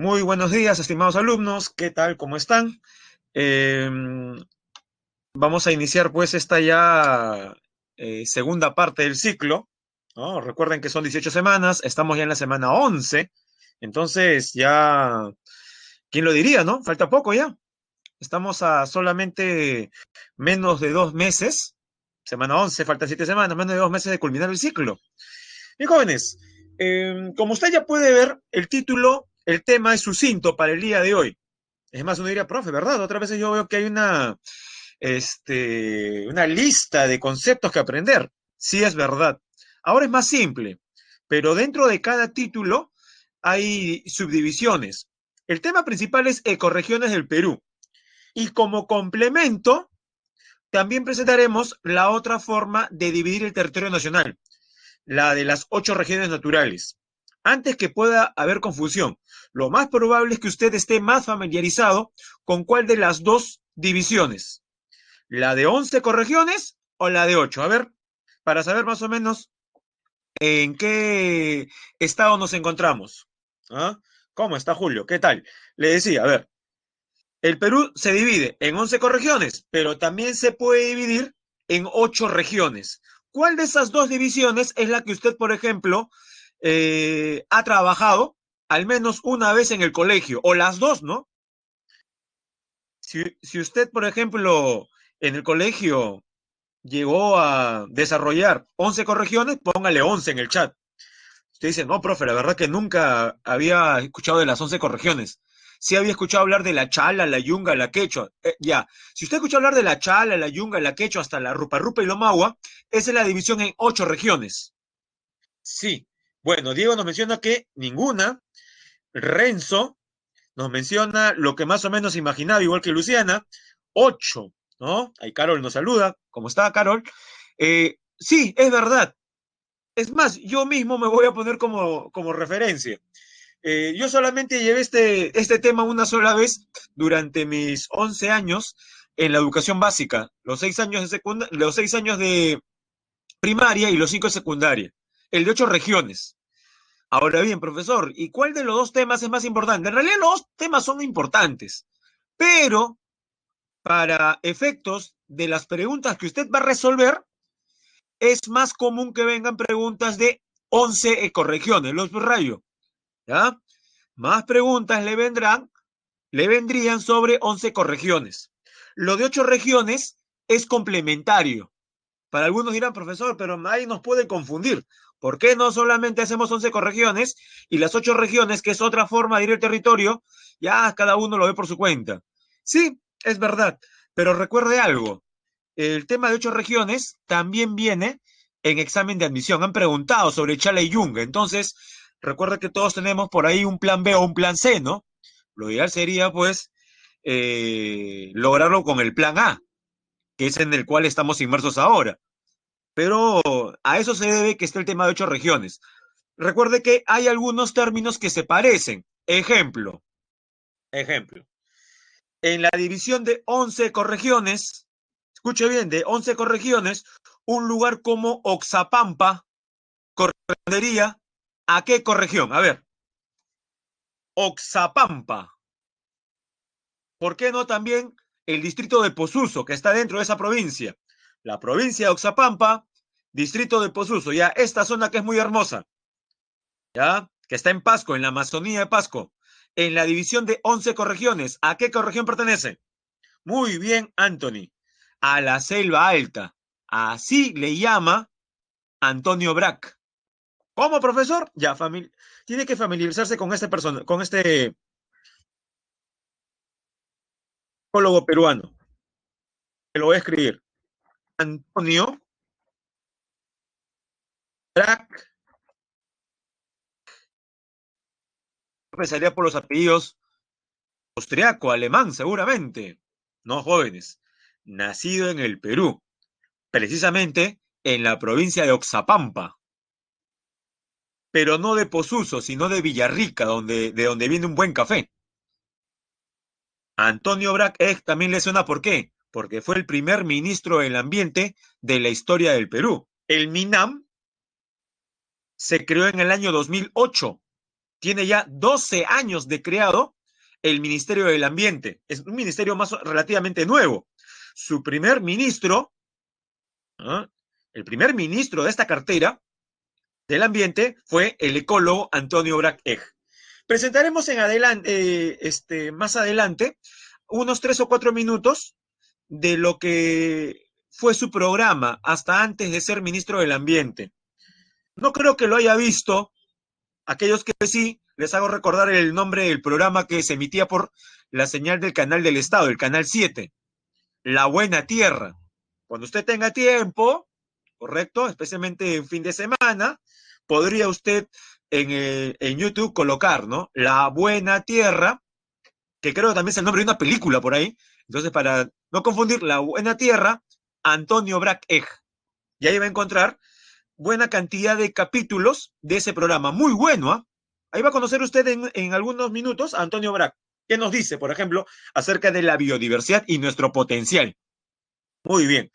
Muy buenos días, estimados alumnos. ¿Qué tal? ¿Cómo están? Eh, Vamos a iniciar pues esta ya segunda parte del ciclo, ¿no? Recuerden que son 18 semanas, estamos ya en la semana 11. Entonces ya, ¿quién lo diría, no? Falta poco ya. Estamos a solamente menos de 2 meses, semana 11, faltan 7 semanas, menos de 2 meses de culminar el ciclo. Bien, jóvenes, como usted ya puede ver, el título, el tema es sucinto para el día de hoy. Es más, uno diría, profe, ¿verdad? Otras veces yo veo que hay una lista de conceptos que aprender. Sí, es verdad. Ahora es más simple, pero dentro de cada título hay subdivisiones. El tema principal es ecorregiones del Perú. Y como complemento, también presentaremos la otra forma de dividir el territorio nacional, la de las 8 regiones naturales. Antes que pueda haber confusión, lo más probable es que usted esté más familiarizado con cuál de las dos divisiones, la de 11 corregiones o la de 8. A ver, para saber más o menos en qué estado nos encontramos. ¿Ah? ¿Cómo está Julio? ¿Qué tal? Le decía, a ver, el Perú se divide en 11 corregiones, pero también se puede dividir en 8 regiones. ¿Cuál de esas dos divisiones es la que usted, por ejemplo, ha trabajado al menos una vez en el colegio? O las dos, ¿no? Si usted, por ejemplo, en el colegio llegó a desarrollar 11 corregiones, póngale 11 en el chat. Usted dice, no, profe, la verdad que nunca había escuchado de las 11 corregiones. Sí había escuchado hablar de la chala, la yunga, la quechua. Ya, si usted escuchó hablar de la chala, la yunga, la quechua, hasta la rupa rupa y lomagua, esa es la división en 8 regiones. Sí. Bueno, Diego nos menciona que ninguna. Renzo nos menciona lo que más o menos imaginaba, igual que Luciana, 8, ¿no? Ahí Carol nos saluda. ¿Cómo está, Carol? Sí, es verdad. Es más, yo mismo me voy a poner como referencia. Yo solamente llevé este tema una sola vez durante mis 11 años en la educación básica, los 6 años de primaria y los 5 de secundaria, el de 8 regiones. Ahora bien, profesor, ¿y cuál de los dos temas es más importante? En realidad los dos temas son importantes, pero para efectos de las preguntas que usted va a resolver, es más común que vengan preguntas de 11 ecorregiones, los rayo, ¿ya? Más preguntas le vendrían sobre 11 corregiones. Lo de 8 regiones es complementario. Para algunos dirán, profesor, pero ahí nos puede confundir. ¿Por qué no solamente hacemos 11 corregiones y las 8 regiones, que es otra forma de ir al territorio, ya cada uno lo ve por su cuenta? Sí, es verdad, pero recuerde algo. El tema de 8 regiones también viene en examen de admisión. Han preguntado sobre Chala y Yunga. Entonces, recuerda que todos tenemos por ahí un plan B o un plan C, ¿no? Lo ideal sería, pues, lograrlo con el plan A, que es en el cual estamos inmersos ahora. Pero a eso se debe que esté el tema de 8 regiones. Recuerde que hay algunos términos que se parecen. Ejemplo. En la división de 11 corregiones, escuche bien, de 11 corregiones, un lugar como Oxapampa correspondería a qué corregión. A ver, Oxapampa. ¿Por qué no también el distrito de Posuso, que está dentro de esa provincia? La provincia de Oxapampa, distrito de Posuso, ya esta zona que es muy hermosa, ya, que está en Pasco, en la Amazonía de Pasco, en la división de 11 corregiones. ¿A qué corregión pertenece? Muy bien, Anthony. A la selva alta. Así le llama Antonio Brac. ¿Cómo, profesor? Ya, tiene que familiarizarse con este persona, con este psicólogo peruano. Te lo voy a escribir. Antonio Brac, empezaría por los apellidos austriaco, alemán, seguramente. No, jóvenes. Nacido en el Perú, precisamente en la provincia de Oxapampa, pero no de Posuso, sino de Villarrica, de donde viene un buen café. Antonio Brac también le suena ¿por qué? Porque fue el primer ministro del ambiente de la historia del Perú. El MINAM se creó en el año 2008 tiene ya 12 años de creado el Ministerio del Ambiente. Es un ministerio más relativamente nuevo. Su primer ministro, ¿ah? El primer ministro de esta cartera del ambiente fue el ecólogo Antonio Brac Eg. Presentaremos en adelante, más adelante, unos 3 o 4 minutos de lo que fue su programa hasta antes de ser ministro del Ambiente. No creo que lo haya visto. Aquellos que sí, les hago recordar el nombre del programa que se emitía por la señal del canal del Estado, el canal 7, La Buena Tierra. Cuando usted tenga tiempo, correcto, especialmente en fin de semana, podría usted en YouTube colocar, ¿no? La Buena Tierra, que creo que también es el nombre de una película por ahí. Entonces, para no confundir, La Buena Tierra, Antonio Brac Eg. Y ahí va a encontrar buena cantidad de capítulos de ese programa. Muy bueno, ¿ah? Ahí va a conocer usted en algunos minutos a Antonio Brac, que nos dice, por ejemplo, acerca de la biodiversidad y nuestro potencial. Muy bien.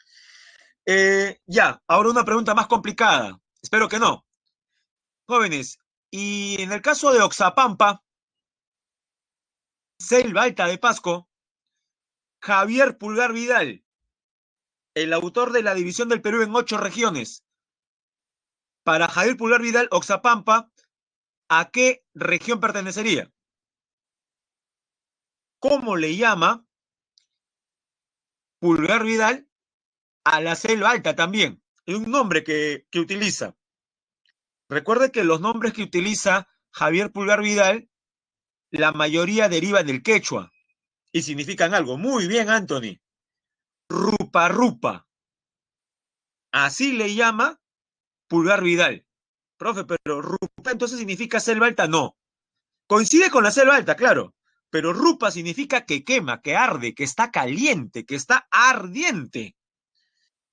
Ya, ahora una pregunta más complicada. Espero que no. Jóvenes, y en el caso de Oxapampa, Selva Alta de Pasco, Javier Pulgar Vidal, el autor de la división del Perú en 8 regiones. Para Javier Pulgar Vidal, Oxapampa, ¿a qué región pertenecería? ¿Cómo le llama Pulgar Vidal a la Selva Alta también? Es un nombre que utiliza. Recuerde que los nombres que utiliza Javier Pulgar Vidal, la mayoría derivan del quechua y significan algo. Muy bien, Anthony. Rupa Rupa. Así le llama Pulgar Vidal. Profe, pero Rupa entonces significa selva alta. No. Coincide con la selva alta, claro. Pero Rupa significa que quema, que arde, que está caliente, que está ardiente.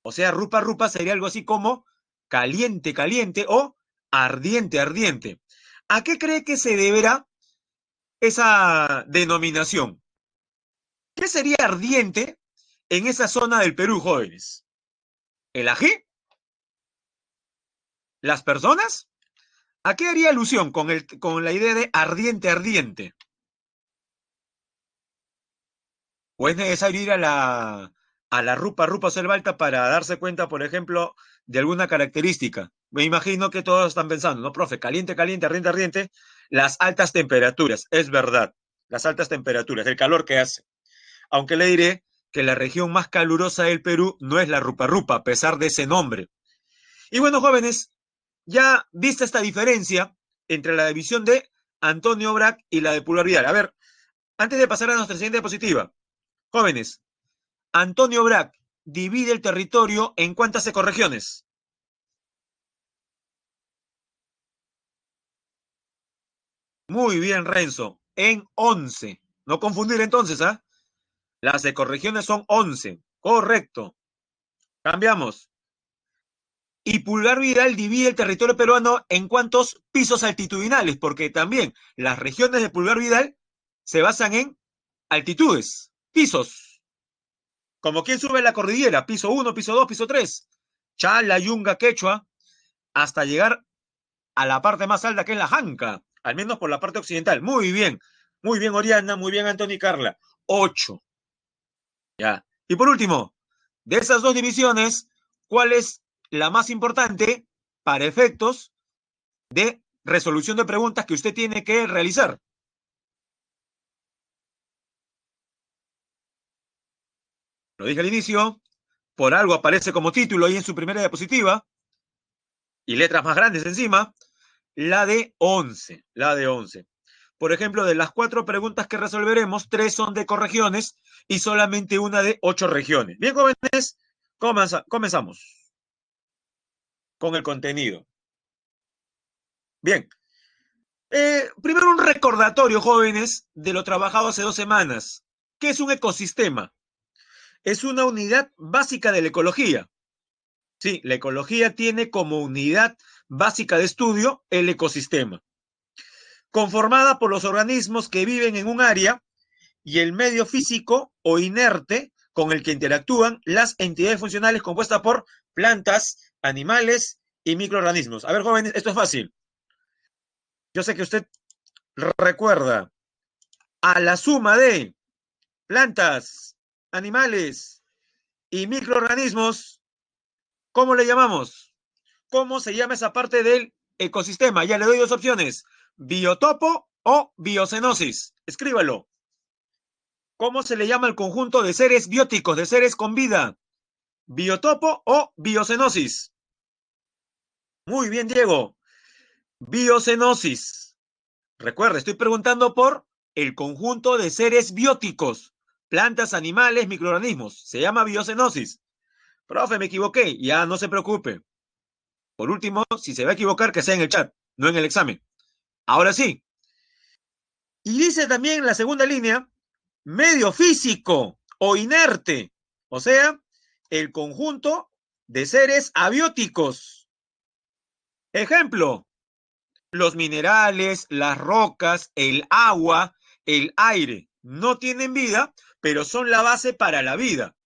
O sea, Rupa Rupa sería algo así como caliente, caliente o ardiente, ardiente. ¿A qué cree que se deberá esa denominación? ¿Qué sería ardiente en esa zona del Perú, jóvenes? ¿El ají? ¿Las personas? ¿A qué haría alusión con la idea de ardiente, ardiente? ¿O es necesario ir a la Rupa Rupa Selva Alta para darse cuenta, por ejemplo, de alguna característica? Me imagino que todos están pensando, ¿no, profe? Caliente, caliente, ardiente, ardiente. Las altas temperaturas, es verdad. Las altas temperaturas, el calor que hace. Aunque le diré que la región más calurosa del Perú no es la Rupa Rupa, a pesar de ese nombre. Y bueno, jóvenes, ya vista esta diferencia entre la división de Antonio Brac y la de Pulgar Vidal. A ver, antes de pasar a nuestra siguiente diapositiva, jóvenes, Antonio Brac divide el territorio en ¿cuántas ecorregiones? Muy bien, Renzo, en 11. No confundir entonces, ¿ah? Las ecorregiones son 11. Correcto. Cambiamos. Y Pulgar Vidal divide el territorio peruano en cuántos pisos altitudinales, porque también las regiones de Pulgar Vidal se basan en altitudes, pisos. Como quien sube la cordillera, piso 1, piso 2, piso 3. Chala, Yunga, Quechua, hasta llegar a la parte más alta que es la Janca, al menos por la parte occidental. Muy bien, Oriana, muy bien, Antonio y Carla. 8. Ya. Y por último, de esas dos divisiones, ¿cuál es la más importante para efectos de resolución de preguntas que usted tiene que realizar? Lo dije al inicio, por algo aparece como título ahí en su primera diapositiva, y letras más grandes encima, la de 11, la de 11. Por ejemplo, de las 4 preguntas que resolveremos, 3 son de ecorregiones y solamente una de 8 regiones. Bien, jóvenes, comenzamos con el contenido. Bien, primero un recordatorio, jóvenes, de lo trabajado hace 2 semanas. ¿Qué es un ecosistema? Es una unidad básica de la ecología. Sí, la ecología tiene como unidad básica de estudio el ecosistema, conformada por los organismos que viven en un área y el medio físico o inerte con el que interactúan las entidades funcionales compuestas por plantas, animales y microorganismos. A ver, jóvenes, esto es fácil. Yo sé que usted Recuerda, a la suma de plantas, animales y microorganismos, ¿cómo le llamamos? ¿Cómo se llama esa parte del ecosistema? Ya le doy dos opciones, biotopo o biocenosis. Escríbalo. ¿Cómo se le llama al conjunto de seres bióticos, de seres con vida? ¿Biotopo o biocenosis? Muy bien, Diego. Biocenosis. Recuerda, estoy preguntando por el conjunto de seres bióticos, plantas, animales, microorganismos. Se llama biocenosis. Profe, me equivoqué. Ya no se preocupe. Por último, si se va a equivocar, que sea en el chat, no en el examen. Ahora sí. Y dice también en la segunda línea, medio físico o inerte. O sea, el conjunto de seres abióticos. Ejemplo, los minerales, las rocas, el agua, el aire no tienen vida, pero son la base para la vida.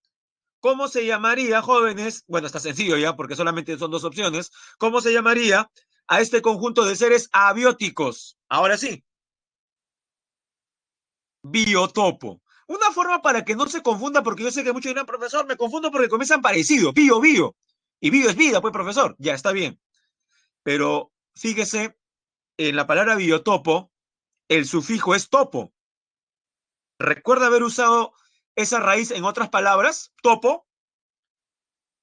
¿Cómo se llamaría, jóvenes? Bueno, está sencillo ya, porque solamente son dos opciones. ¿Cómo se llamaría a este conjunto de seres abióticos? Ahora sí, biotopo. Una forma para que no se confunda, porque yo sé que muchos dirán, profesor, me confundo porque comienzan parecido, bio. Y bio es vida, pues, profesor. Ya está bien. Pero fíjese, en la palabra biotopo, el sufijo es topo. ¿Recuerda haber usado esa raíz en otras palabras? Topo.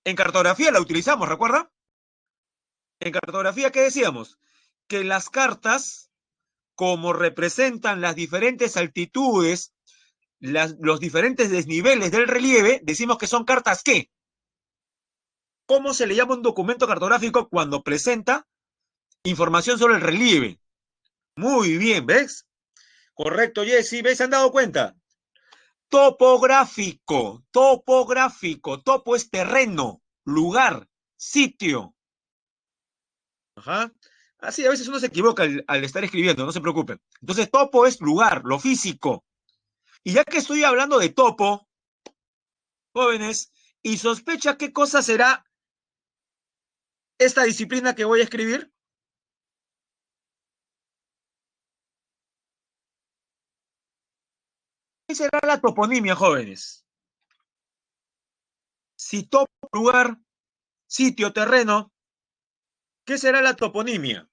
En cartografía la utilizamos, ¿recuerda? En cartografía, ¿qué decíamos? Que las cartas, como representan las diferentes altitudes, los diferentes desniveles del relieve, decimos que son cartas ¿qué? ¿Cómo se le llama un documento cartográfico cuando presenta información sobre el relieve? Muy bien, ¿ves? Correcto, Jessy, ¿ves? ¿Se han dado cuenta? Topográfico. Topo es terreno, lugar, sitio. Ajá. Así, a veces uno se equivoca al estar escribiendo, no se preocupe. Entonces, topo es lugar, lo físico. Y ya que estoy hablando de topo, jóvenes, y sospecha qué cosa será esta disciplina que voy a escribir. ¿Qué será la toponimia, jóvenes? Si topo, lugar, sitio, terreno, ¿qué será la toponimia?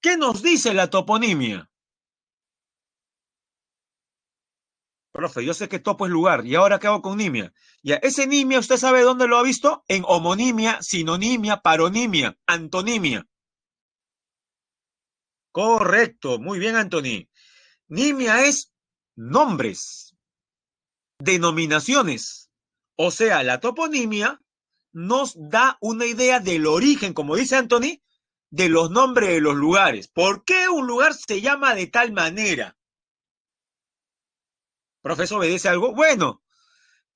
¿Qué nos dice la toponimia? Profe, yo sé que topo es lugar, ¿y ahora qué hago con nimia? Ya, ese nimia, ¿usted sabe dónde lo ha visto? En homonimia, sinonimia, paronimia, antonimia. Correcto, muy bien, Anthony. Nimia es nombres, denominaciones. O sea, la toponimia nos da una idea del origen, como dice Anthony, de los nombres de los lugares. ¿Por qué un lugar se llama de tal manera? ¿Profesor obedece algo? Bueno,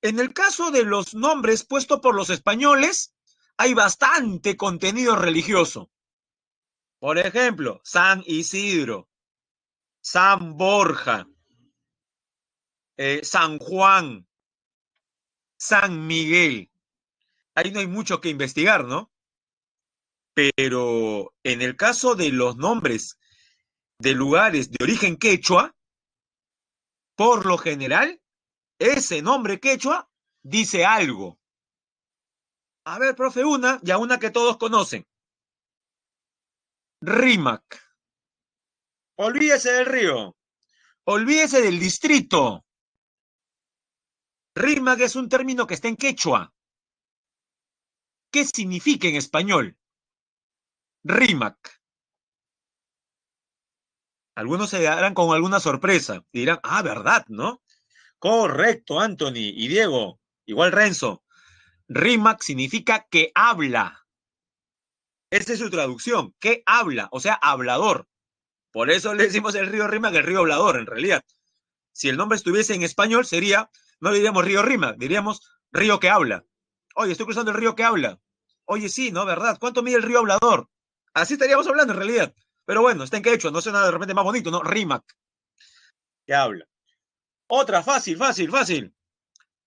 en el caso de los nombres puestos por los españoles, hay bastante contenido religioso. Por ejemplo, San Isidro, San Borja, San Juan, San Miguel. Ahí no hay mucho que investigar, ¿no? Pero en el caso de los nombres de lugares de origen quechua, por lo general, ese nombre quechua dice algo. A ver, profe, una que todos conocen. Rímac. Olvídese del río. Olvídese del distrito. Rímac es un término que está en quechua. ¿Qué significa en español? Rímac. Algunos se darán con alguna sorpresa y dirán, ah, ¿verdad, no? Correcto, Anthony y Diego. Igual Renzo. Rímac significa que habla. Esa es su traducción, que habla, o sea, hablador. Por eso le decimos el río Rímac, el río hablador, en realidad. Si el nombre estuviese en español, sería, no diríamos río Rímac, diríamos río que habla. Oye, estoy cruzando el río que habla. Oye, sí, ¿no? ¿Verdad? ¿Cuánto mide el río hablador? Así estaríamos hablando en realidad. Pero bueno, está en quechua, no suena de repente más bonito, ¿no? Rímac, que habla. Otra, fácil.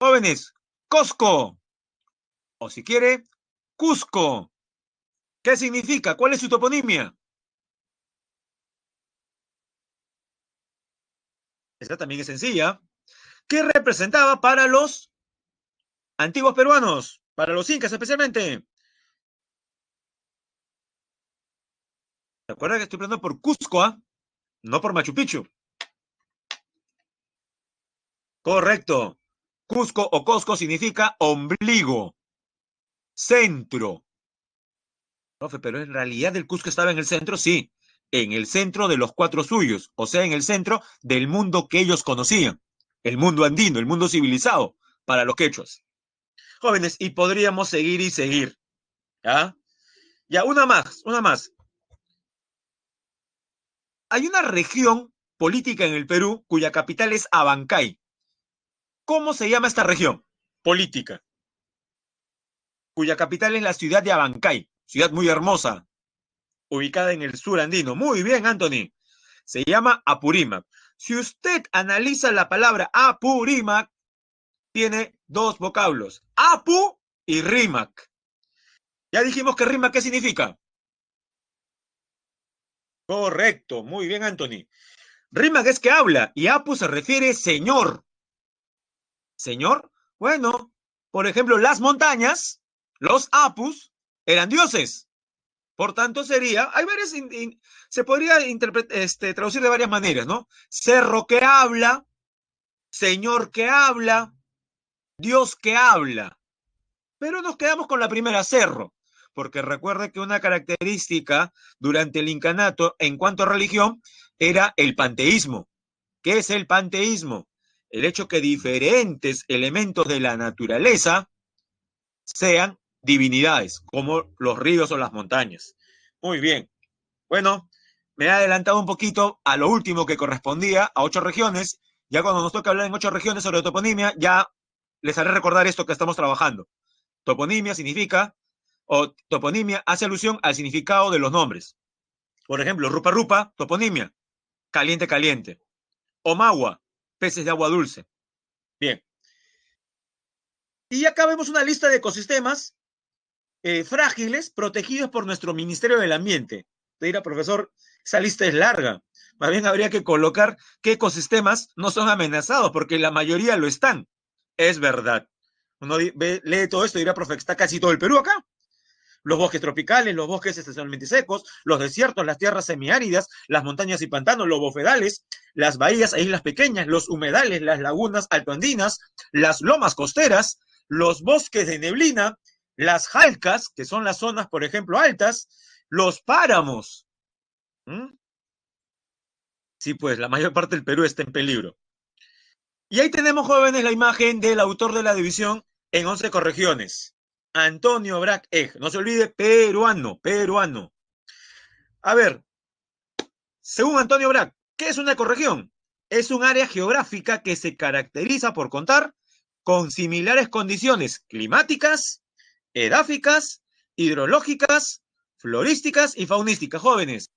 Jóvenes, Cosco, o si quiere, Cusco. ¿Qué significa? ¿Cuál es su toponimia? Esta también es sencilla. ¿Qué representaba para los antiguos peruanos? Para los incas especialmente. Recuerda que estoy hablando por Cusco, ¿ah? No por Machu Picchu. Correcto. Cusco o Cosco significa ombligo, centro. Profe, pero en realidad el Cusco estaba en el centro, sí. En el centro de los cuatro suyos, o sea, en el centro del mundo que ellos conocían. El mundo andino, el mundo civilizado para los quechuas. Jóvenes, y podríamos seguir y seguir. ¿Ya? Ya, una más, una más. Hay una región política en el Perú cuya capital es Abancay. ¿Cómo se llama esta región política? Cuya capital es la ciudad de Abancay, ciudad muy hermosa, ubicada en el sur andino. Muy bien, Anthony. Se llama Apurímac. Si usted analiza la palabra Apurímac, tiene dos vocablos, Apu y Rímac. Ya dijimos que Rímac, ¿qué significa? Correcto, muy bien, Anthony. Rímac es que habla y Apu se refiere señor. Señor, bueno, por ejemplo, las montañas, los Apus, eran dioses. Por tanto, sería, hay varias, se podría traducir de varias maneras, ¿no? Cerro que habla, señor que habla, Dios que habla. Pero nos quedamos con la primera, cerro, porque recuerde que una característica durante el incanato en cuanto a religión era el panteísmo. ¿Qué es el panteísmo? El hecho que diferentes elementos de la naturaleza sean divinidades, como los ríos o las montañas. Muy bien. Bueno, me he adelantado un poquito a lo último que correspondía a 8 regiones. Ya cuando nos toca hablar en 8 regiones sobre toponimia, ya les haré recordar esto que estamos trabajando. Toponimia significa, o toponimia hace alusión al significado de los nombres. Por ejemplo, rupa rupa, toponimia, caliente caliente. Omagua, peces de agua dulce. Bien. Y acá vemos una lista de ecosistemas frágiles protegidos por nuestro Ministerio del Ambiente. Te dirá, profesor, esa lista es larga. Más bien habría que colocar qué ecosistemas no son amenazados, porque la mayoría lo están. Es verdad. Uno lee todo esto y dirá, profe, está casi todo el Perú acá. Los bosques tropicales, los bosques estacionalmente secos, los desiertos, las tierras semiáridas, las montañas y pantanos, los bofedales, las bahías e islas pequeñas, los humedales, las lagunas altoandinas, las lomas costeras, los bosques de neblina, las jalcas, que son las zonas, por ejemplo, altas, los páramos. ¿Mm? Sí, pues la mayor parte del Perú está en peligro. Y ahí tenemos, jóvenes, la imagen del autor de la división en 11 ecorregiones. Antonio Brac Eg. No se olvide, peruano, peruano. A ver, según Antonio Brac, ¿qué es una ecorregión? Es un área geográfica que se caracteriza por contar con similares condiciones climáticas, edáficas, hidrológicas, florísticas y faunísticas. Jóvenes,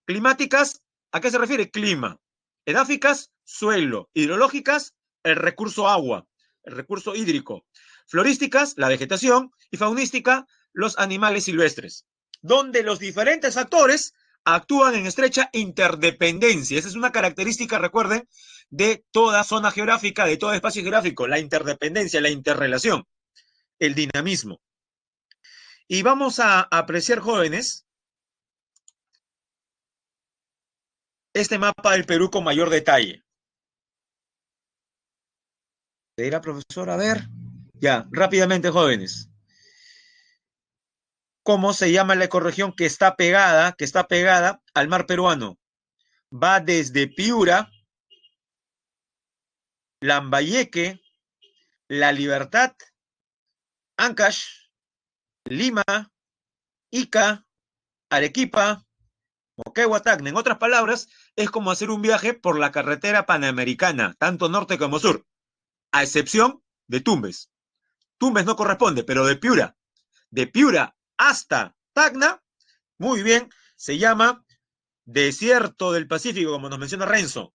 climáticas, ¿a qué se refiere? Clima. Edáficas, suelo. Hidrológicas, el recurso agua, el recurso hídrico. Florísticas, la vegetación. Y faunística, los animales silvestres. Donde los diferentes actores actúan en estrecha interdependencia. Esa es una característica, recuerden, de toda zona geográfica, de todo espacio geográfico, la interdependencia, la interrelación, el dinamismo. Y vamos a apreciar, jóvenes, este mapa del Perú con mayor detalle. ¿Te dirá, profesor? A ver. Ya, rápidamente, jóvenes. ¿Cómo se llama la ecorregión que está pegada al mar peruano? Va desde Piura, Lambayeque, La Libertad, Ancash, Lima, Ica, Arequipa, Moquegua, Tacna. En otras palabras, es como hacer un viaje por la carretera panamericana, tanto norte como sur, a excepción de Tumbes. Tumbes no corresponde, pero de Piura hasta Tacna, muy bien, se llama Desierto del Pacífico, como nos menciona Renzo.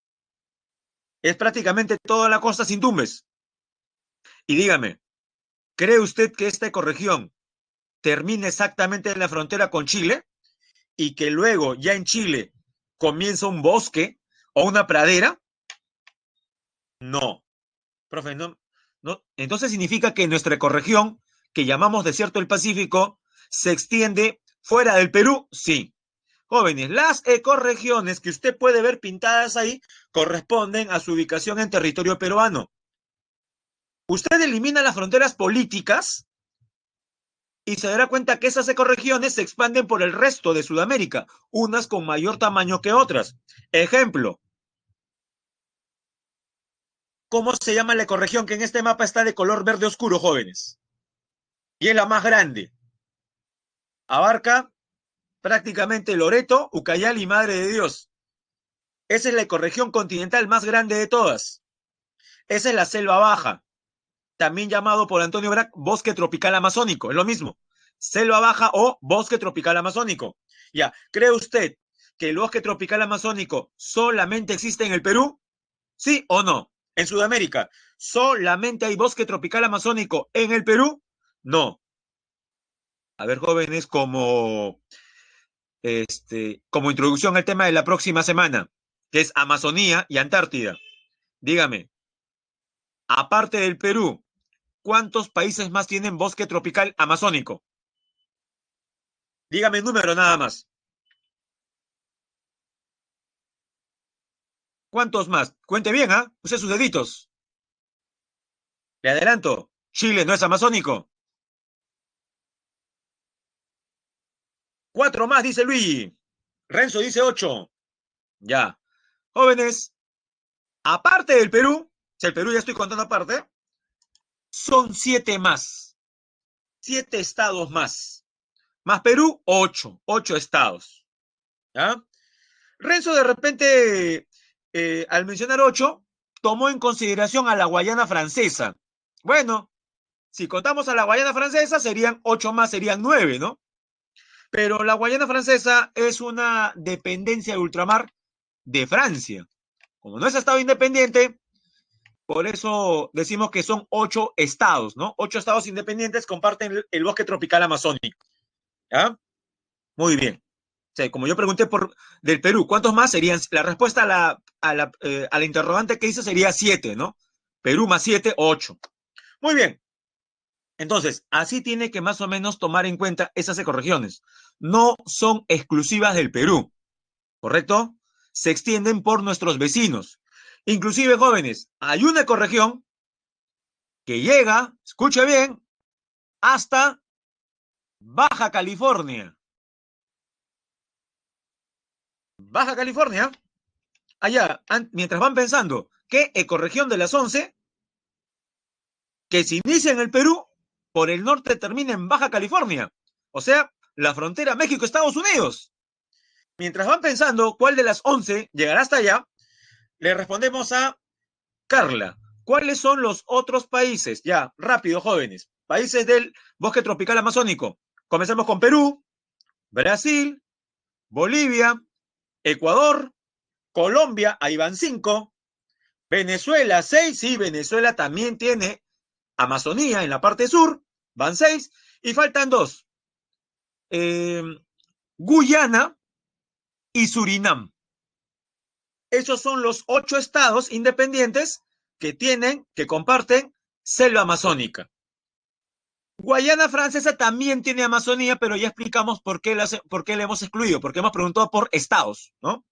Es prácticamente toda la costa sin Tumbes. Y dígame, ¿cree usted que esta ecorregión termina exactamente en la frontera con Chile y que luego ya en Chile comienza un bosque o una pradera? No, profe, no, no. Entonces significa que nuestra ecorregión, que llamamos Desierto del Pacífico, se extiende fuera del Perú. Sí. Jóvenes, las ecorregiones que usted puede ver pintadas ahí corresponden a su ubicación en territorio peruano. Usted elimina las fronteras políticas y se dará cuenta que esas ecorregiones se expanden por el resto de Sudamérica, unas con mayor tamaño que otras. Ejemplo, ¿cómo se llama la ecorregión que en este mapa está de color verde oscuro, jóvenes? Y es la más grande. Abarca prácticamente Loreto, Ucayali y Madre de Dios. Esa es la ecorregión continental más grande de todas. Esa es la selva baja, también llamado por Antonio Brac bosque tropical amazónico, es lo mismo, selva baja o bosque tropical amazónico. Ya, ¿cree usted que el bosque tropical amazónico solamente existe en el Perú? ¿Sí o no? En Sudamérica, ¿solamente hay bosque tropical amazónico en el Perú? No. A ver, jóvenes, como introducción al tema de la próxima semana, que es Amazonía y Antártida. Dígame, aparte del Perú, ¿cuántos países más tienen bosque tropical amazónico? Dígame el número nada más. ¿Cuántos más? Cuente bien, ¿ah? Use sus deditos. Le adelanto. Chile no es amazónico. Cuatro más, dice Luigi. Renzo dice ocho. Ya. Jóvenes, aparte del Perú, si el Perú ya estoy contando aparte, son siete más. Siete estados más. Más Perú, ocho. Ocho estados. ¿Ya? Renzo de repente, al mencionar ocho, tomó en consideración a la Guayana Francesa. Bueno, si contamos a la Guayana Francesa, serían ocho más, serían nueve, ¿no? Pero la Guayana Francesa es una dependencia de ultramar de Francia. Como no es estado independiente, por eso decimos que son ocho estados, ¿no? Ocho estados independientes comparten el bosque tropical amazónico. ¿Ya? Muy bien. O sea, como yo pregunté del Perú, ¿cuántos más serían? La respuesta a la interrogante que hice sería siete, ¿no? Perú más siete, ocho. Muy bien. Entonces, así tiene que más o menos tomar en cuenta esas ecorregiones. No son exclusivas del Perú, ¿correcto? Se extienden por nuestros vecinos. Inclusive, jóvenes, hay una ecorregión que llega, escuche bien, hasta Baja California. Baja California, allá, mientras van pensando, ¿qué ecorregión de las 11 que se inicia en el Perú, por el norte termina en Baja California? O sea, la frontera México-Estados Unidos. Mientras van pensando cuál de las 11 llegará hasta allá, le respondemos a Carla. ¿Cuáles son los otros países? Ya, rápido, jóvenes. Países del bosque tropical amazónico. Comenzamos con Perú, Brasil, Bolivia, Ecuador, Colombia, ahí van 5. Venezuela, 6. Sí, Venezuela también tiene Amazonía en la parte sur, van 6. Y faltan 2. Eh, Guyana y Surinam. Esos son los 8 estados independientes que comparten selva amazónica. Guayana Francesa también tiene Amazonía, pero ya explicamos por qué la hemos excluido, porque hemos preguntado por estados, ¿no?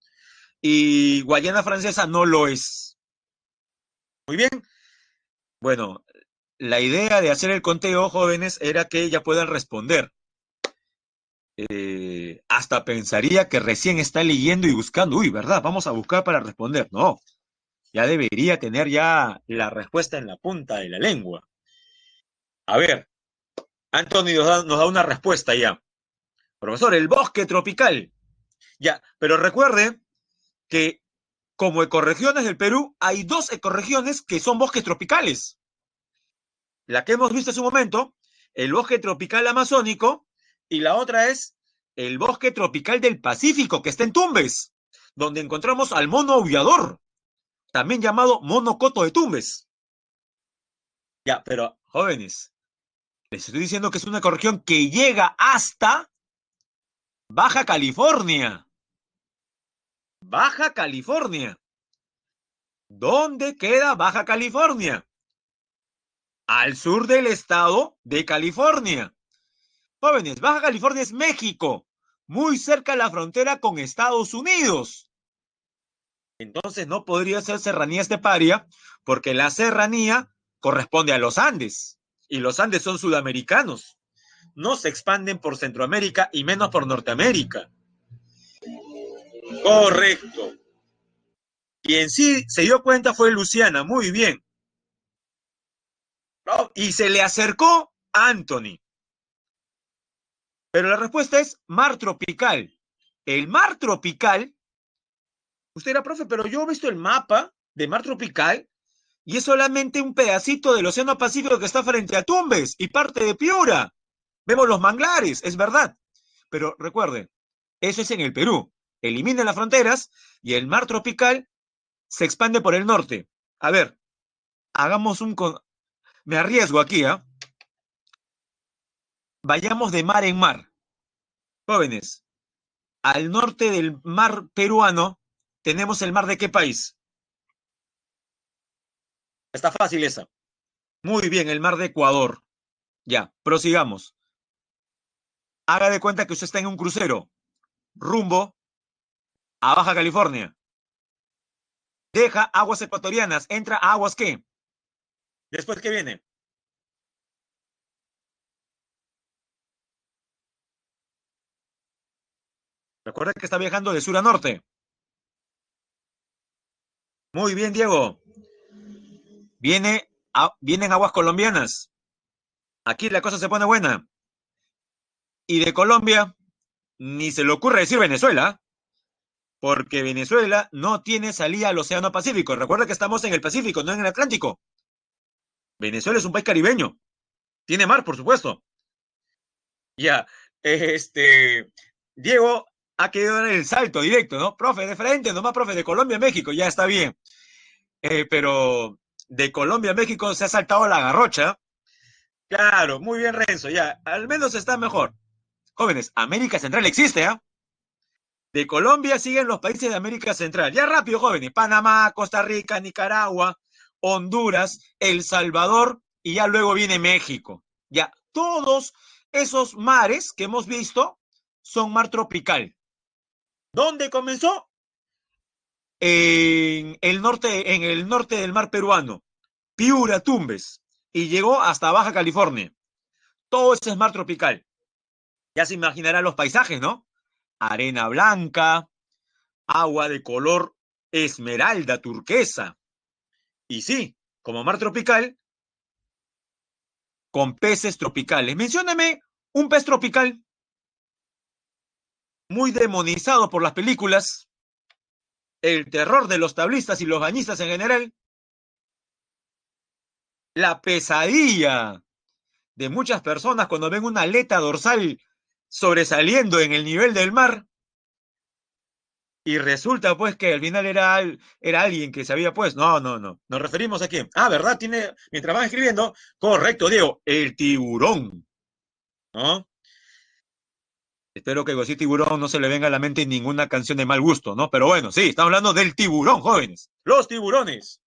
Y Guayana Francesa no lo es. Muy bien. Bueno, la idea de hacer el conteo, jóvenes, era que ya puedan responder. Hasta pensaría que recién está leyendo y buscando. Uy, ¿verdad? Vamos a buscar para responder. No, ya debería tener ya la respuesta en la punta de la lengua. A ver, Anthony nos da una respuesta ya. Profesor, el bosque tropical. Ya, pero recuerde que como ecorregiones del Perú, hay dos ecorregiones que son bosques tropicales. La que hemos visto hace un momento, el bosque tropical amazónico, y la otra es el bosque tropical del Pacífico, que está en Tumbes, donde encontramos al mono aullador, también llamado mono coto de Tumbes. Ya, pero jóvenes, les estoy diciendo que es una ecorregión que llega hasta Baja California. Baja California. ¿Dónde queda Baja California? Al sur del estado de California. Jóvenes, Baja California es México, muy cerca de la frontera con Estados Unidos. Entonces no podría ser serranía esteparia porque la serranía corresponde a los Andes y los Andes son sudamericanos. No se expanden por Centroamérica y menos por Norteamérica. Correcto. Y en sí se dio cuenta fue Luciana, muy bien. ¿No? Y se le acercó Anthony. Pero la respuesta es mar tropical. El mar tropical, usted era profe, pero yo he visto el mapa de mar tropical y es solamente un pedacito del Océano Pacífico que está frente a Tumbes y parte de Piura. Vemos los manglares, es verdad. Pero recuerde, eso es en el Perú. Elimina las fronteras y el mar tropical se expande por el norte. A ver, hagamos un... Me arriesgo aquí, ¿ah? Vayamos de mar en mar. Jóvenes, al norte del mar peruano tenemos el mar de qué país. Está fácil esa. Muy bien, el mar de Ecuador. Ya, prosigamos. Haga de cuenta que usted está en un crucero rumbo a Baja California. Deja aguas ecuatorianas, entra a aguas ¿qué? Después, ¿qué viene? Recuerda que está viajando de sur a norte. Muy bien, Diego. Vienen aguas colombianas. Aquí la cosa se pone buena. Y de Colombia, ni se le ocurre decir Venezuela, porque Venezuela no tiene salida al Océano Pacífico. Recuerda que estamos en el Pacífico, no en el Atlántico. Venezuela es un país caribeño. Tiene mar, por supuesto. Ya, Diego ha querido dar el salto directo, ¿no? Profe, de frente, nomás profe, de Colombia a México, ya está bien. Pero de Colombia a México se ha saltado la garrocha. Claro, muy bien, Renzo, ya, al menos está mejor. Jóvenes, América Central existe, ¿ah? De Colombia siguen los países de América Central. Ya rápido, jóvenes. Panamá, Costa Rica, Nicaragua, Honduras, El Salvador y ya luego viene México. Ya, todos esos mares que hemos visto son mar tropical. ¿Dónde comenzó? En el norte del mar peruano, Piura, Tumbes, y llegó hasta Baja California. Todo ese es mar tropical. Ya se imaginarán los paisajes, ¿no? Arena blanca, agua de color esmeralda turquesa. Y sí, como mar tropical, con peces tropicales. Mencióname un pez tropical muy demonizado por las películas, el terror de los tablistas y los bañistas en general, la pesadilla de muchas personas cuando ven una aleta dorsal sobresaliendo en el nivel del mar. Y resulta pues que al final era alguien que se había puesto. No, no, no. Nos referimos a quién. Ah, ¿verdad? Tiene, mientras van escribiendo, correcto, Diego, el tiburón. ¿No? Espero que Gosí Tiburón no se le venga a la mente ninguna canción de mal gusto, ¿no? Pero bueno, sí, estamos hablando del tiburón, jóvenes. Los tiburones.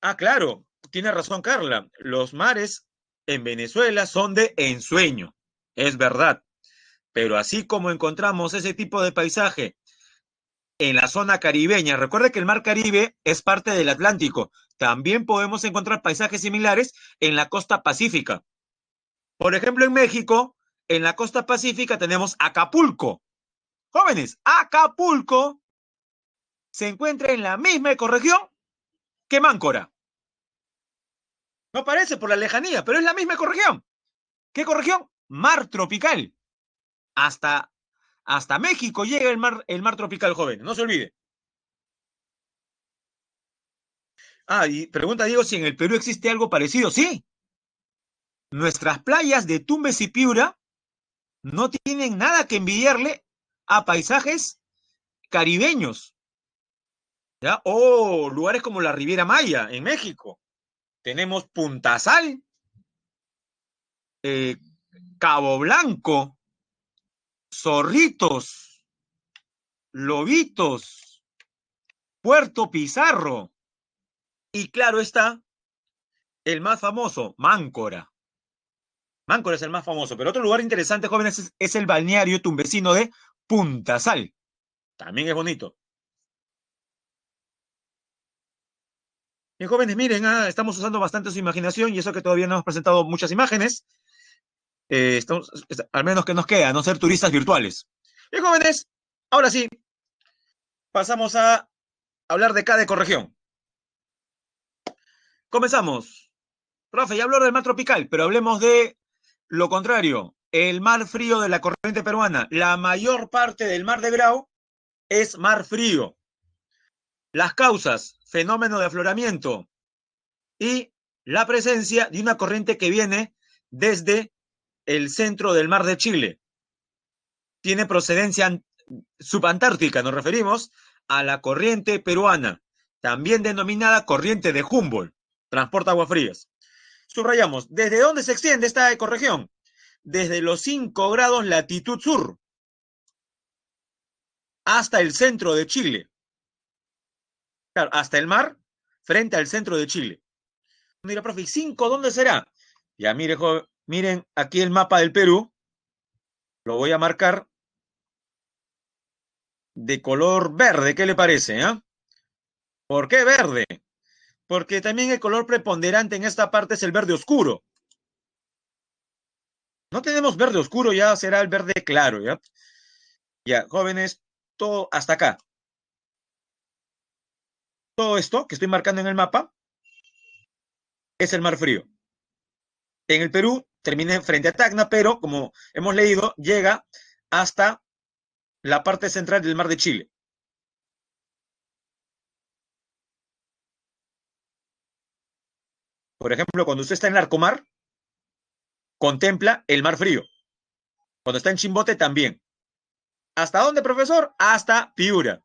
Ah, claro, tiene razón Carla. Los mares en Venezuela son de ensueño. Es verdad. Pero así como encontramos ese tipo de paisaje en la zona caribeña. Recuerde que el mar Caribe es parte del Atlántico. También podemos encontrar paisajes similares en la costa pacífica. Por ejemplo, en México, en la costa pacífica tenemos Acapulco. Jóvenes, Acapulco se encuentra en la misma ecorregión que Máncora. No parece por la lejanía, pero es la misma ecorregión. ¿Qué ecorregión? Mar tropical. Hasta, hasta México llega el mar tropical, jóvenes. No se olvide. Ah, y pregunta Diego si en el Perú existe algo parecido. Sí, nuestras playas de Tumbes y Piura no tienen nada que envidiarle a paisajes caribeños, ¿ya? O lugares como la Riviera Maya en México. Tenemos Punta Sal, eh, Cabo Blanco, Zorritos, Lobitos, Puerto Pizarro. Y claro está, el más famoso, Máncora. Máncora es el más famoso, pero otro lugar interesante, jóvenes, es el balneario tumbesino de Punta Sal. También es bonito. Bien, jóvenes, miren, estamos usando bastante su imaginación y eso que todavía no hemos presentado muchas imágenes. Al menos que nos queda, no ser turistas virtuales. Bien, jóvenes, ahora sí, pasamos a hablar de cada ecorregión. Comenzamos. Profe, ya habló del mar tropical, pero hablemos de lo contrario. El mar frío de la corriente peruana. La mayor parte del mar de Grau es mar frío. Las causas, fenómeno de afloramiento y la presencia de una corriente que viene desde el centro del mar de Chile. Tiene procedencia subantártica, nos referimos a la corriente peruana, también denominada corriente de Humboldt, transporta aguas frías. Subrayamos, ¿desde dónde se extiende esta ecorregión? Desde los 5 grados latitud sur hasta el centro de Chile. Claro, hasta el mar, frente al centro de Chile. Mira, profe, ¿5 dónde será? Ya, miren aquí el mapa del Perú. Lo voy a marcar de color verde. ¿Qué le parece? ¿Por qué verde? Porque también el color preponderante en esta parte es el verde oscuro. No tenemos verde oscuro, ya será el verde claro, ¿ya? Ya, jóvenes, todo hasta acá. Todo esto que estoy marcando en el mapa es el mar frío. En el Perú termina frente a Tacna, pero como hemos leído, llega hasta la parte central del mar de Chile. Por ejemplo, cuando usted está en Larcomar, contempla el mar frío. Cuando está en Chimbote también. ¿Hasta dónde, profesor? Hasta Piura.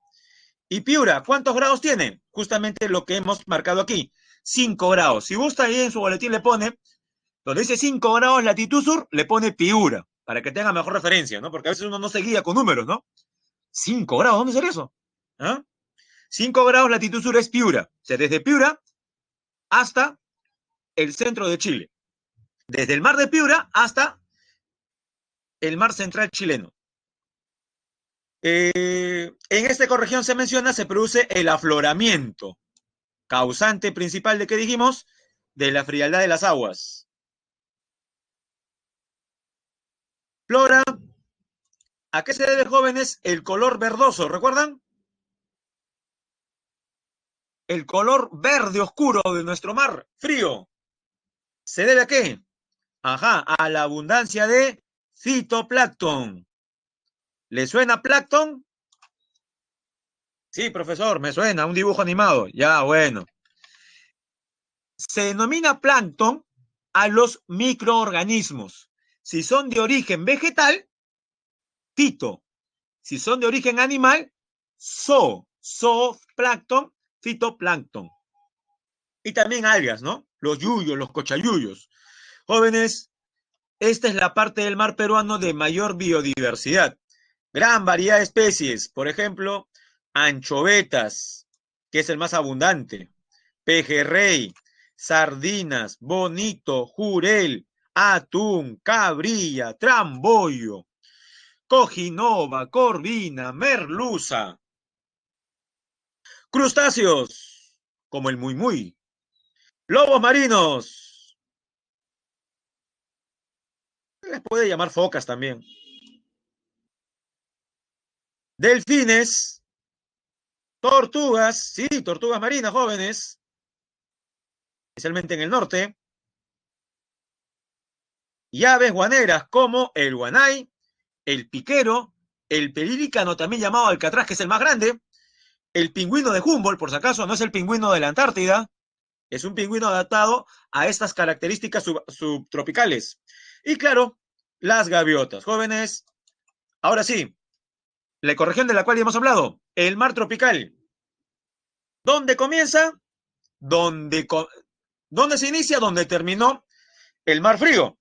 ¿Y Piura cuántos grados tiene? Justamente lo que hemos marcado aquí. 5 grados. Si gusta, ahí en su boletín le pone, donde dice 5 grados latitud sur, le pone Piura, para que tenga mejor referencia, ¿no? Porque a veces uno no se guía con números, ¿no? 5 grados, ¿dónde será eso? 5 grados latitud sur es Piura. O sea, desde Piura hasta el centro de Chile. Desde el mar de Piura hasta el mar central chileno. En esta ecorregión se menciona, se produce el afloramiento, causante principal de, ¿qué dijimos? De la frialdad de las aguas. Flora, ¿a qué se debe, jóvenes, el color verdoso? ¿Recuerdan? El color verde oscuro de nuestro mar frío. ¿Se debe a qué? Ajá, a la abundancia de fitoplancton. ¿Le suena plancton? Sí, profesor, me suena, un dibujo animado. Ya, bueno. Se denomina plancton a los microorganismos. Si son de origen vegetal, fito. Si son de origen animal, zooplancton, fitoplancton. Y también algas, ¿no? Los yuyos, los cochayuyos. Jóvenes, esta es la parte del mar peruano de mayor biodiversidad. Gran variedad de especies. Por ejemplo, anchovetas, que es el más abundante. Pejerrey, sardinas, bonito, jurel, atún, cabrilla, tramboyo, cojinova, corvina, merluza. Crustáceos, como el muy. Lobos marinos. Les puede llamar focas también. Delfines, tortugas, sí, tortugas marinas jóvenes, especialmente en el norte. Y aves guaneras como el guanay, el piquero, el pelícano, también llamado alcatraz, que es el más grande, el pingüino de Humboldt, por si acaso, no es el pingüino de la Antártida, es un pingüino adaptado a estas características subtropicales. Y claro, las gaviotas. Jóvenes, ahora sí, la ecorregión de la cual ya hemos hablado, el mar tropical. ¿Dónde comienza? ¿Dónde se inicia? ¿Dónde terminó el mar frío?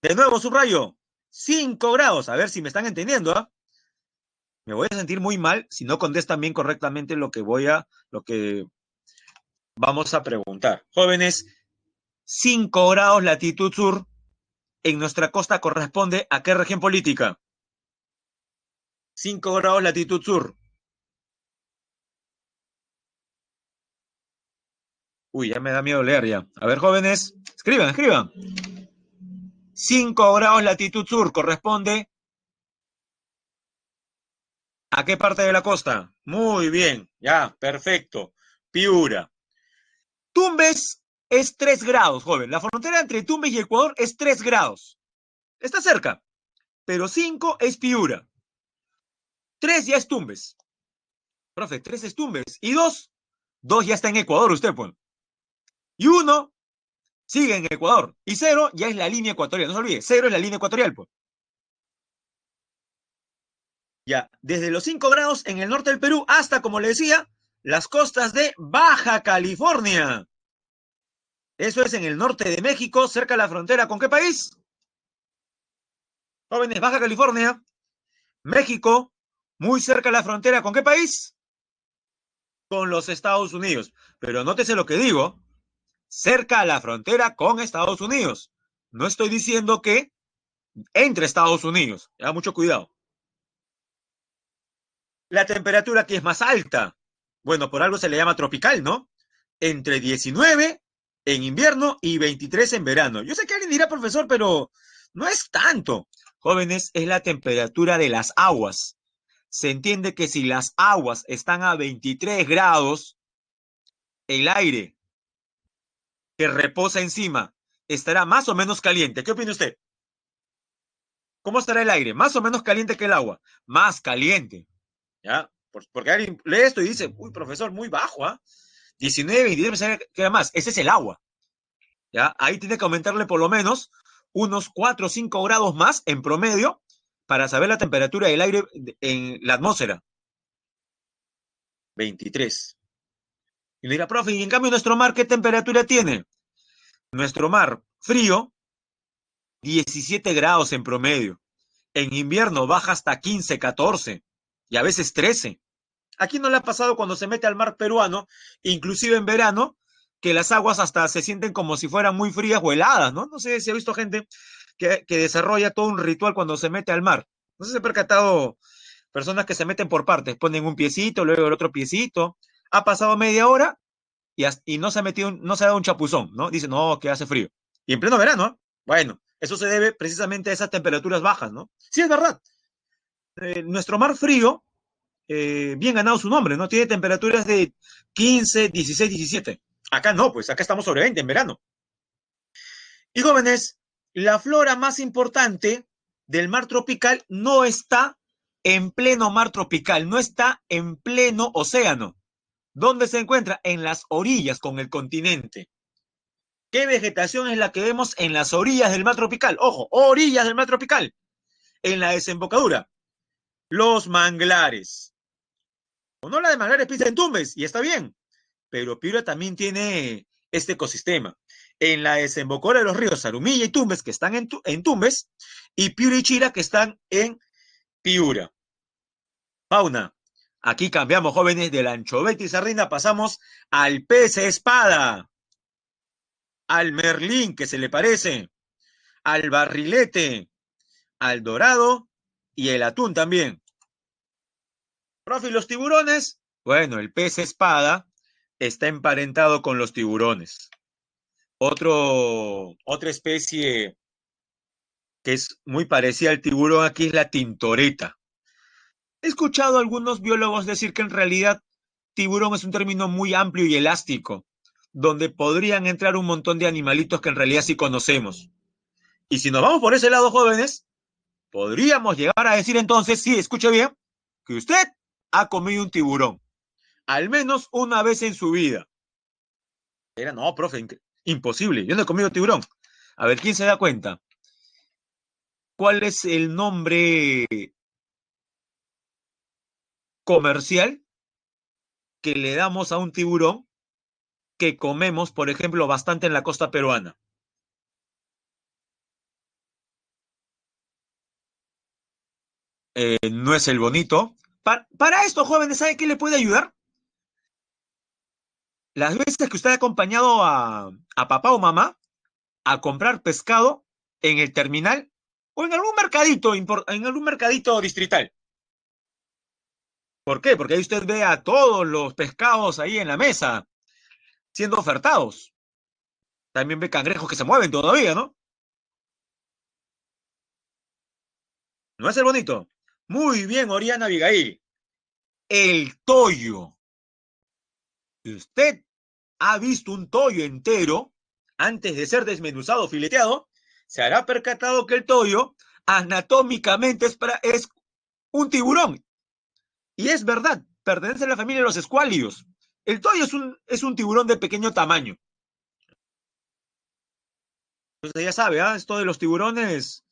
De nuevo, subrayo, 5 grados, a ver si me están entendiendo, Me voy a sentir muy mal si no contestan bien correctamente lo que vamos a preguntar. Jóvenes, 5 grados latitud sur en nuestra costa corresponde ¿a qué región política? 5 grados latitud sur. Uy, ya me da miedo leer ya. A ver, jóvenes, escriban, escriban. 5 grados latitud sur corresponde ¿a qué parte de la costa? Muy bien, ya, perfecto. Piura. Tumbes es 3 grados, joven. La frontera entre Tumbes y Ecuador es 3 grados. Está cerca, pero 5 es Piura. 3 ya es Tumbes. Profe, 3 es Tumbes. Y 2 ya está en Ecuador usted, pues. Y 1 sigue en Ecuador. Y 0 ya es la línea ecuatorial. No se olvide, 0 es la línea ecuatorial, pues. Ya, desde los 5 grados en el norte del Perú hasta, como le decía, las costas de Baja California. Eso es en el norte de México, cerca de la frontera. ¿Con qué país? Jóvenes, Baja California, México, muy cerca de la frontera. ¿Con qué país? Con los Estados Unidos. Pero nótese lo que digo, cerca a la frontera con Estados Unidos. No estoy diciendo que entre Estados Unidos. Ya, mucho cuidado. La temperatura aquí es más alta. Bueno, por algo se le llama tropical, ¿no? Entre 19 en invierno y 23 en verano. Yo sé que alguien dirá, profesor, pero no es tanto. Jóvenes, es la temperatura de las aguas. Se entiende que si las aguas están a 23 grados, el aire que reposa encima estará más o menos caliente. ¿Qué opina usted? ¿Cómo estará el aire? ¿Más o menos caliente que el agua? Más caliente. ¿Ya? Porque alguien lee esto y dice, uy, profesor, muy bajo, ¿ah? 19, 23, pensaba que era más. Ese es el agua. ¿Ya? Ahí tiene que aumentarle por lo menos unos 4 o 5 grados más en promedio para saber la temperatura del aire en la atmósfera. 23. Y le dirá, profe, y en cambio nuestro mar, ¿qué temperatura tiene? Nuestro mar frío, 17 grados en promedio. En invierno baja hasta 15, 14 y a veces 13. Aquí no le ha pasado cuando se mete al mar peruano, inclusive en verano, que las aguas hasta se sienten como si fueran muy frías o heladas, ¿no? No sé si ha visto gente que desarrolla todo un ritual cuando se mete al mar. No sé si se ha percatado personas que se meten por partes, ponen un piecito, luego el otro piecito. Ha pasado media hora y no se ha metido, no se ha dado un chapuzón, ¿no? Dice, no, que hace frío. Y en pleno verano, ¿eh? Bueno, eso se debe precisamente a esas temperaturas bajas, ¿no? Sí, es verdad. Nuestro mar frío, bien ganado su nombre, ¿no? Tiene temperaturas de 15, 16, 17. Acá no, pues acá estamos sobre 20 en verano. Y jóvenes, la flora más importante del mar tropical no está en pleno mar tropical, no está en pleno océano. ¿Dónde se encuentra? En las orillas con el continente. ¿Qué vegetación es la que vemos en las orillas del mar tropical? Ojo, orillas del mar tropical. En la desembocadura. Los manglares. O no la de manglares piensa en Tumbes, y está bien. Pero Piura también tiene este ecosistema. En la desembocadura de los ríos Sarumilla y Tumbes, que están en Tumbes, y Piura y Chira, que están en Piura. Fauna. Aquí cambiamos, jóvenes, de la anchoveta y sardina, pasamos al pez espada, al merlín, que se le parece, al barrilete, al dorado y el atún también. Profe, ¿y los tiburones? Bueno, el pez espada está emparentado con los tiburones. Otra especie que es muy parecida al tiburón aquí es la tintoreta. He escuchado a algunos biólogos decir que en realidad tiburón es un término muy amplio y elástico, donde podrían entrar un montón de animalitos que en realidad sí conocemos. Y si nos vamos por ese lado, jóvenes, podríamos llegar a decir entonces, sí, escuche bien, que usted ha comido un tiburón, al menos una vez en su vida. Era, no, profe, imposible, yo no he comido tiburón. A ver, ¿quién se da cuenta? ¿Cuál es el nombre comercial que le damos a un tiburón que comemos, por ejemplo, bastante en la costa peruana? No es el bonito, Para esto, jóvenes, ¿sabe qué le puede ayudar? Las veces que usted ha acompañado a papá o mamá a comprar pescado en el terminal o en algún mercadito distrital. ¿Por qué? Porque ahí usted ve a todos los pescados ahí en la mesa siendo ofertados. También ve cangrejos que se mueven todavía, ¿no? ¿No es el bonito? Muy bien, Oriana Abigail. El toyo. Si usted ha visto un toyo entero antes de ser desmenuzado o fileteado, se hará percatado que el toyo anatómicamente es un tiburón. Y es verdad, pertenece a la familia de los escuálidos. El toyo es un tiburón de pequeño tamaño. Entonces ya sabe, esto de los tiburones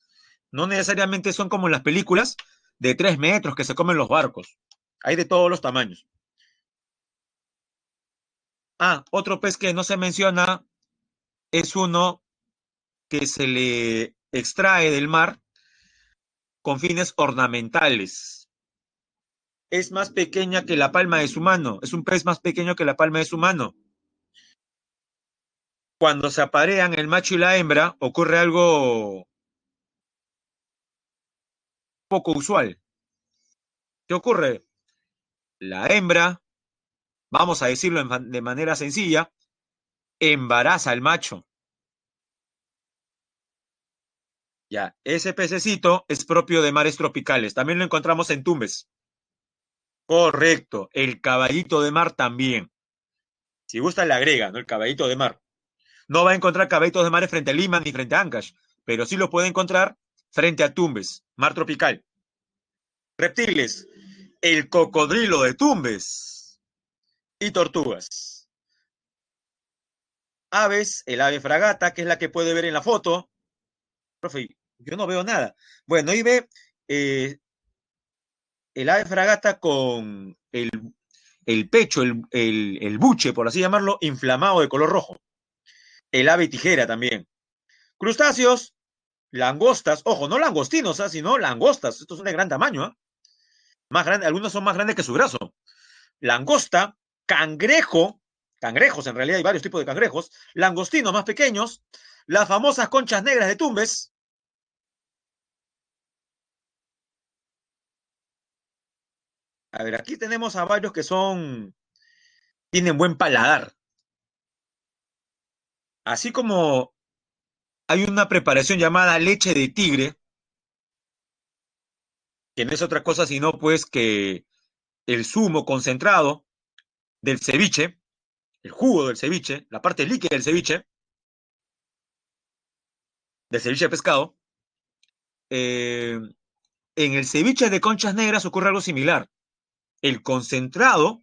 no necesariamente son como en las películas de 3 metros que se comen los barcos. Hay de todos los tamaños. Otro pez que no se menciona es uno que se le extrae del mar con fines ornamentales. Es más pequeña que la palma de su mano. Es un pez más pequeño que la palma de su mano. Cuando se aparean el macho y la hembra, ocurre algo poco usual. ¿Qué ocurre? La hembra, vamos a decirlo de manera sencilla, embaraza al macho. Ya, ese pececito es propio de mares tropicales. También lo encontramos en Tumbes. Correcto. El caballito de mar también. Si gusta, le agrega, ¿no? El caballito de mar. No va a encontrar caballitos de mar frente a Lima ni frente a Ancash, pero sí lo puede encontrar frente a Tumbes, mar tropical. Reptiles. El cocodrilo de Tumbes. Y tortugas. Aves, el ave fragata, que es la que puede ver en la foto. Profe, yo no veo nada. Bueno, ahí ve eh, el ave fragata con el pecho, el buche, por así llamarlo, inflamado de color rojo. El ave tijera también. Crustáceos, langostas, ojo, no langostinos, sino langostas. Estos son de gran tamaño, más grande, algunos son más grandes que su brazo. Langosta, cangrejo, cangrejos en realidad hay varios tipos de cangrejos, langostinos más pequeños, las famosas conchas negras de Tumbes. A ver, aquí tenemos a varios que tienen buen paladar. Así como hay una preparación llamada leche de tigre, que no es otra cosa sino pues que el zumo concentrado del ceviche, el jugo del ceviche, la parte líquida del ceviche de pescado, eh, en el ceviche de conchas negras ocurre algo similar. El concentrado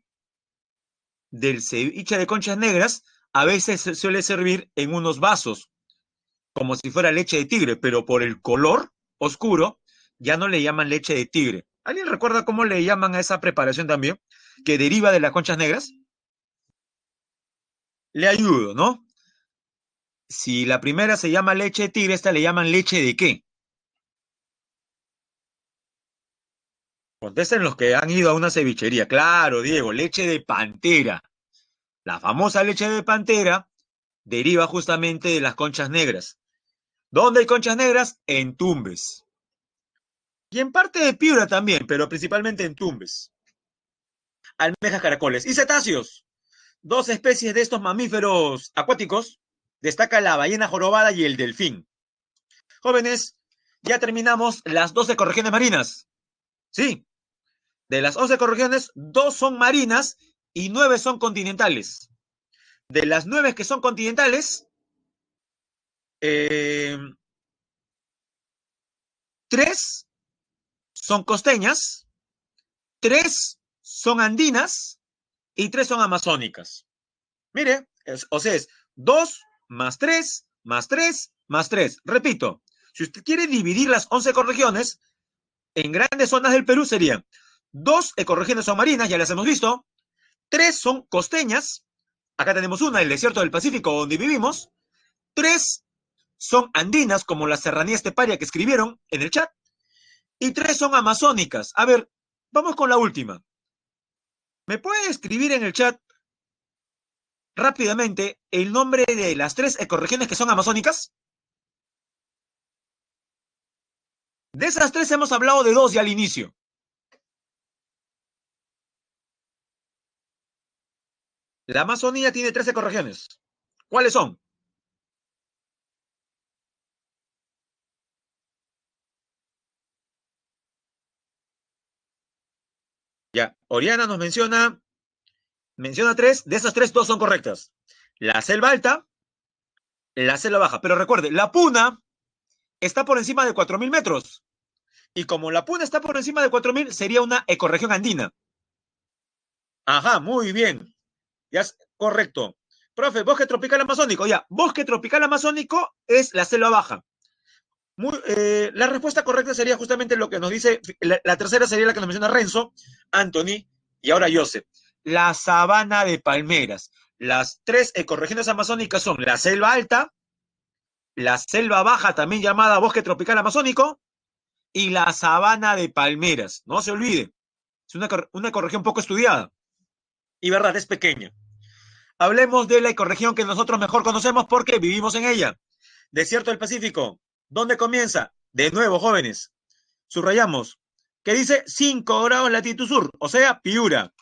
del ceviche de conchas negras a veces se suele servir en unos vasos, como si fuera leche de tigre, pero por el color oscuro ya no le llaman leche de tigre. ¿Alguien recuerda cómo le llaman a esa preparación también? Que deriva de las conchas negras. Le ayudo, ¿no? Si la primera se llama leche de tigre, esta le llaman leche de qué. Contesten los que han ido a una cevichería. Claro, Diego, leche de pantera. La famosa leche de pantera deriva justamente de las conchas negras. ¿Dónde hay conchas negras? En Tumbes. Y en parte de Piura también, pero principalmente en Tumbes. Almejas, caracoles y cetáceos. Dos especies de estos mamíferos acuáticos. Destaca la ballena jorobada y el delfín. Jóvenes, ya terminamos las 12 ecorregiones marinas. Sí, de las 11 ecorregiones, 2 son marinas y 9 son continentales. De las 9 que son continentales, 3 son costeñas, 3 son andinas y 3 son amazónicas. Mire, o sea, es 2 más 3 más 3 más 3. Repito, si usted quiere dividir las 11 ecorregiones, en grandes zonas del Perú serían 2 ecorregiones son marinas, ya las hemos visto, 3 son costeñas, acá tenemos una, el desierto del Pacífico donde vivimos, 3 son andinas, como la serranía esteparia que escribieron en el chat, y 3 son amazónicas. A ver, Vamos con la última. ¿Me puede escribir en el chat rápidamente el nombre de las 3 ecorregiones que son amazónicas? De esas 3 hemos hablado de 2 ya al inicio. La Amazonía tiene 3 ecorregiones. ¿Cuáles son? Ya, Oriana nos menciona 3, de esas 3 2 son correctas. La selva alta, la selva baja. Pero recuerde, la Puna está por encima de 4.000 metros. Y como la Puna está por encima de 4.000, sería una ecorregión andina. Ajá, muy bien. Ya es correcto. Profe, bosque tropical amazónico. Ya, bosque tropical amazónico es la selva baja. La respuesta correcta sería justamente lo que nos dice, la tercera sería la que nos menciona Renzo, Anthony y ahora Joseph. La sabana de palmeras. Las 3 ecorregiones amazónicas son la selva alta, la selva baja, también llamada bosque tropical amazónico, y la sabana de palmeras. No se olvide, es una ecorregión poco estudiada. Y verdad, es pequeña. Hablemos de la ecorregión que nosotros mejor conocemos porque vivimos en ella. Desierto del Pacífico. ¿Dónde comienza? De nuevo, jóvenes. Subrayamos. Que dice 5 grados latitud sur, o sea, Piura.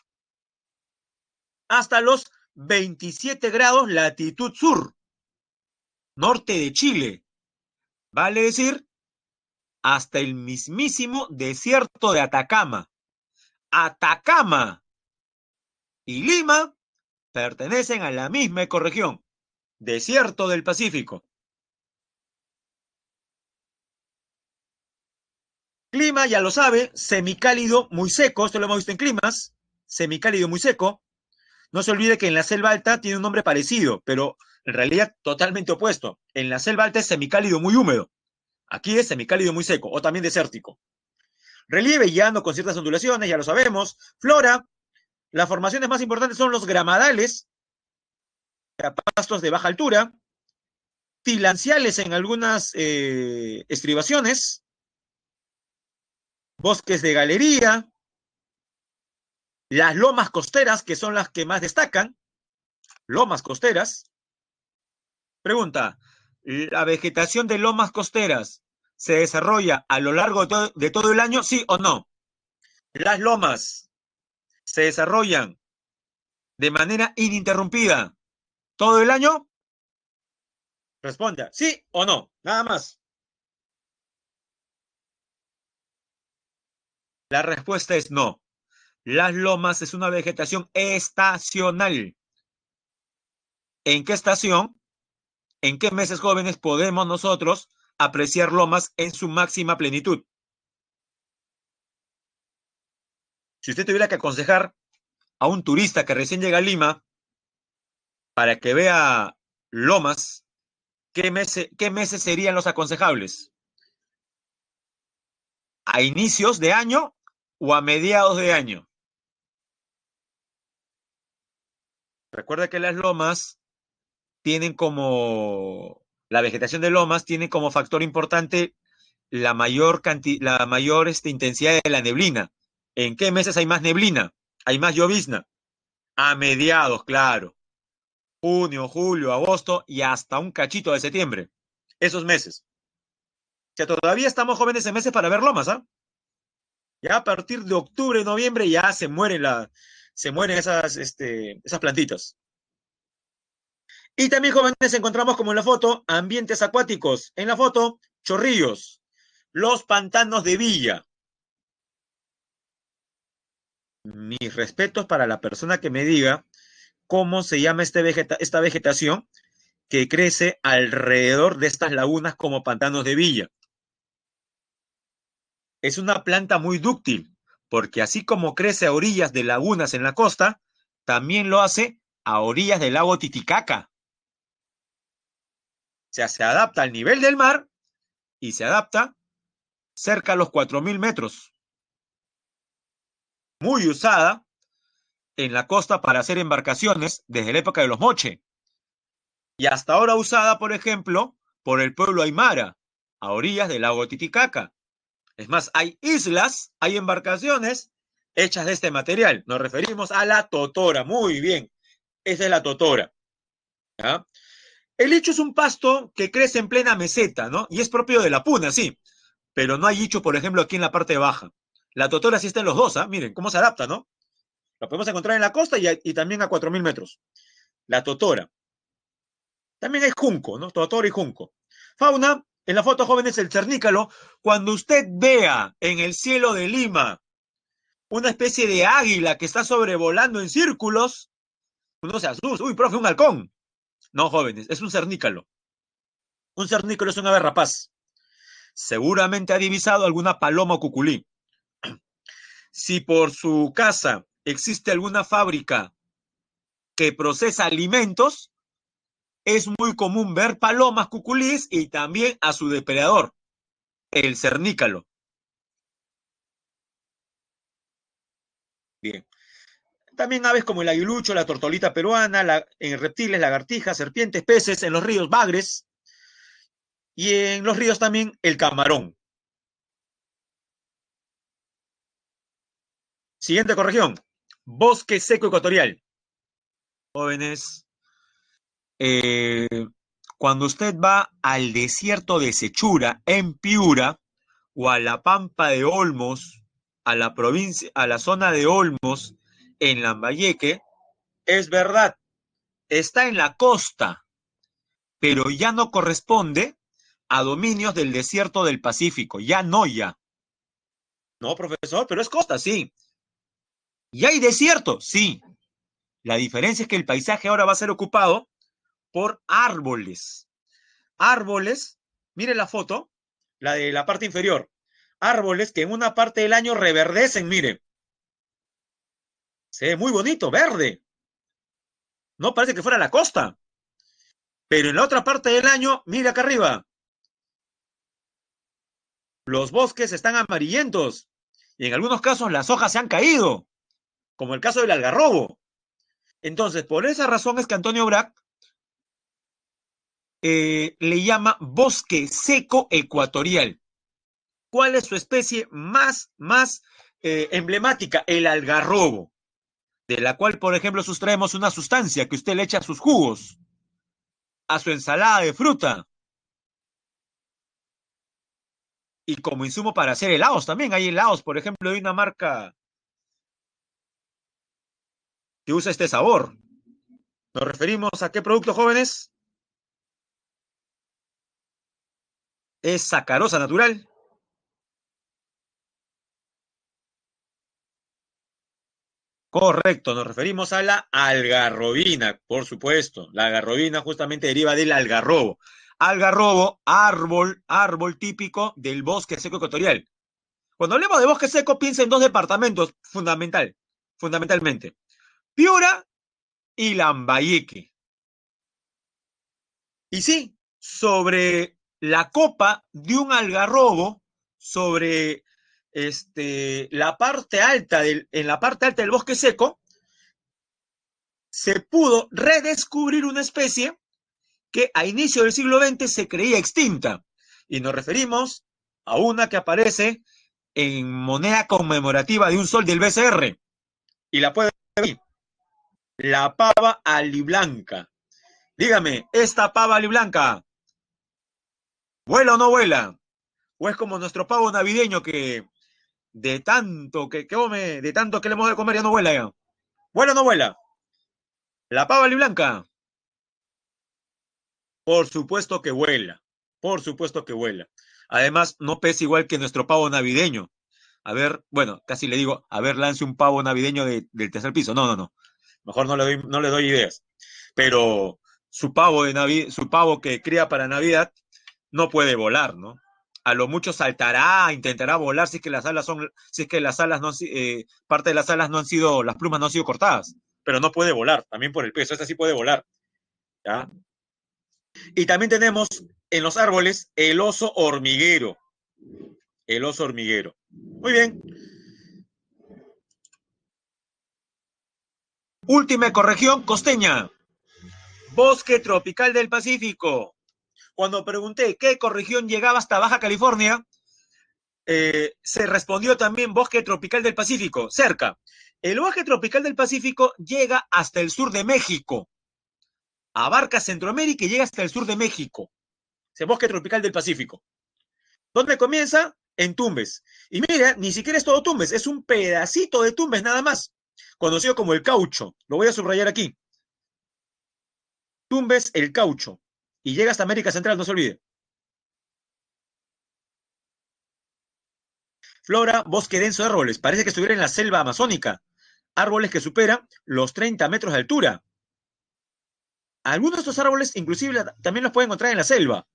Hasta los 27 grados latitud sur. Norte de Chile. Vale decir, hasta el mismísimo desierto de Atacama. Atacama y Lima pertenecen a la misma ecorregión. Desierto del Pacífico. Clima, ya lo sabe, semicálido, muy seco, esto lo hemos visto en climas, semicálido, muy seco. No se olvide que en la selva alta tiene un nombre parecido, pero en realidad totalmente opuesto. En la selva alta es semicálido, muy húmedo. Aquí es semicálido, muy seco, o también desértico. Relieve llano con ciertas ondulaciones, ya lo sabemos. Flora, las formaciones más importantes son los gramadales, pastos de baja altura, tilanciales en algunas estribaciones, bosques de galería, las lomas costeras, que son las que más destacan, lomas costeras. Pregunta, ¿la vegetación de lomas costeras se desarrolla a lo largo de todo el año, sí o no? ¿Las lomas se desarrollan de manera ininterrumpida todo el año? Responda, sí o no, nada más. La respuesta es no. Las lomas es una vegetación estacional. ¿En qué estación? ¿En qué meses jóvenes podemos nosotros apreciar lomas en su máxima plenitud? Si usted tuviera que aconsejar a un turista que recién llega a Lima para que vea lomas, qué meses serían los aconsejables? ¿A inicios de año o a mediados de año? Recuerda que las lomas tienen como, la vegetación de lomas tiene como factor importante la mayor intensidad de la neblina. ¿En qué meses hay más neblina? Hay más llovizna. A mediados, claro. Junio, julio, agosto y hasta un cachito de septiembre. Esos meses. O sea, todavía estamos jóvenes en meses para ver lomas, ¿ah? Ya a partir de octubre, noviembre, ya se mueren esas plantitas. Y también, jóvenes, encontramos como en la foto, ambientes acuáticos. En la foto, Chorrillos, los pantanos de Villa. Mis respetos para la persona que me diga cómo se llama esta vegetación que crece alrededor de estas lagunas como pantanos de Villa. Es una planta muy dúctil, porque así como crece a orillas de lagunas en la costa, también lo hace a orillas del lago Titicaca. O sea, se adapta al nivel del mar y se adapta cerca a los 4.000 metros. Muy usada en la costa para hacer embarcaciones desde la época de los Moche. Y hasta ahora usada, por ejemplo, por el pueblo aymara, a orillas del lago Titicaca. Es más, hay islas, hay embarcaciones hechas de este material. Nos referimos a la totora. Muy bien, esa es la totora. ¿Ya? El licho es un pasto que crece en plena meseta, ¿no? Y es propio de la puna, sí. Pero no hay licho, por ejemplo, aquí en la parte baja. La totora sí está en los dos, ¿ah? Miren cómo se adapta, ¿no? La podemos encontrar en la costa y también a 4.000 metros. La totora. También hay junco, ¿no? Totora y junco. Fauna, en la foto joven es el cernícalo. Cuando usted vea en el cielo de Lima una especie de águila que está sobrevolando en círculos, uno se asusta. Uy, profe, un halcón. No, jóvenes, es un cernícalo. Un cernícalo es un ave rapaz. Seguramente ha divisado alguna paloma o cuculí. Si por su casa existe alguna fábrica que procesa alimentos, es muy común ver palomas, cuculís y también a su depredador, el cernícalo. Bien. También aves como el aguilucho, la tortolita peruana, en reptiles, lagartijas, serpientes, peces, en los ríos bagres y en los ríos también el camarón. Siguiente corregión. Bosque seco ecuatorial. Jóvenes, eh, cuando usted va al desierto de Sechura, en Piura, o a la Pampa de Olmos, a la provincia, a la zona de Olmos, en Lambayeque, es verdad, está en la costa, pero ya no corresponde a dominios del desierto del Pacífico, ya no ya. No, profesor, pero es costa, sí. ¿Y hay desierto? Sí. La diferencia es que el paisaje ahora va a ser ocupado por árboles. Árboles, mire la foto, la de la parte inferior. Árboles que en una parte del año reverdecen, mire. Se ve muy bonito, verde. No parece que fuera la costa. Pero en la otra parte del año, mire acá arriba, los bosques están amarillentos. Y en algunos casos las hojas se han caído, como el caso del algarrobo. Entonces, por esa razón es que Antonio Brac le llama bosque seco ecuatorial. ¿Cuál es su especie más emblemática? El algarrobo, de la cual, por ejemplo, sustraemos una sustancia que usted le echa a sus jugos, a su ensalada de fruta, y como insumo para hacer helados también. Hay helados, por ejemplo, de una marca que usa este sabor. ¿Nos referimos a qué producto, jóvenes? Es sacarosa natural. Correcto, nos referimos a la algarrobina, por supuesto. La algarrobina justamente deriva del algarrobo. Algarrobo, árbol típico del bosque seco ecuatorial. Cuando hablemos de bosque seco, piensa en dos departamentos fundamentalmente. Piura y Lambayeque. Y sí, sobre la copa de un algarrobo, sobre en la parte alta del bosque seco, se pudo redescubrir una especie que a inicio del siglo XX se creía extinta. Y nos referimos a una que aparece en moneda conmemorativa de un sol del BCR. Y la puede ver, la pava aliblanca. Dígame, ¿esta pava aliblanca vuela o no vuela? ¿O es como nuestro pavo navideño que de tanto que le hemos de comer ya no vuela ya? ¿Vuela o no vuela? La pava aliblanca, por supuesto que vuela. Por supuesto que vuela. Además, no pesa igual que nuestro pavo navideño. A ver, bueno, casi le digo, a ver, lance un pavo navideño del tercer piso. No, no, no. Mejor no le doy ideas. Pero su pavo que cría para Navidad no puede volar, ¿no? A lo mucho saltará, intentará volar si es que las alas no, parte de las alas no han sido, las plumas no han sido cortadas, pero no puede volar, también por el peso, esta sí puede volar, ¿ya? Y también tenemos en los árboles el oso hormiguero. Muy bien. Última corregión costeña, bosque tropical del Pacífico. Cuando pregunté qué corregión llegaba hasta Baja California, Se respondió también bosque tropical del Pacífico, cerca. El bosque tropical del Pacífico llega hasta el sur de México, abarca Centroamérica y llega hasta el sur de México. Ese bosque tropical del Pacífico. ¿Dónde comienza? En Tumbes. Y mira, ni siquiera es todo Tumbes, es un pedacito de Tumbes nada más, conocido como el Caucho. Lo voy a subrayar aquí. Tumbes, el Caucho. Y llega hasta América Central, no se olvide. Flora, bosque denso de árboles. Parece que estuviera en la selva amazónica. Árboles que superan los 30 metros de altura. Algunos de estos árboles, inclusive, también los pueden encontrar en la selva.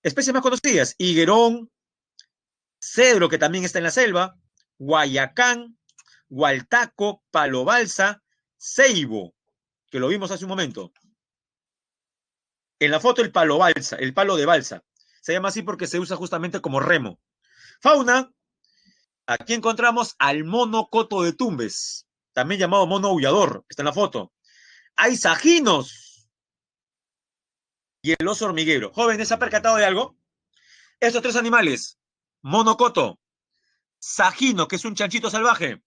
Especies más conocidas: higuerón, cedro, que también está en la selva, guayacán, gualtaco, palo balsa, ceibo, que lo vimos hace un momento. En la foto el palo balsa, el palo de balsa. Se llama así porque se usa justamente como remo. Fauna, aquí encontramos al mono coto de Tumbes, también llamado mono aullador, está en la foto. Hay sajinos y el oso hormiguero. Jóvenes, ¿se ha percatado de algo? Estos tres animales, mono coto, sajino, que es un chanchito salvaje,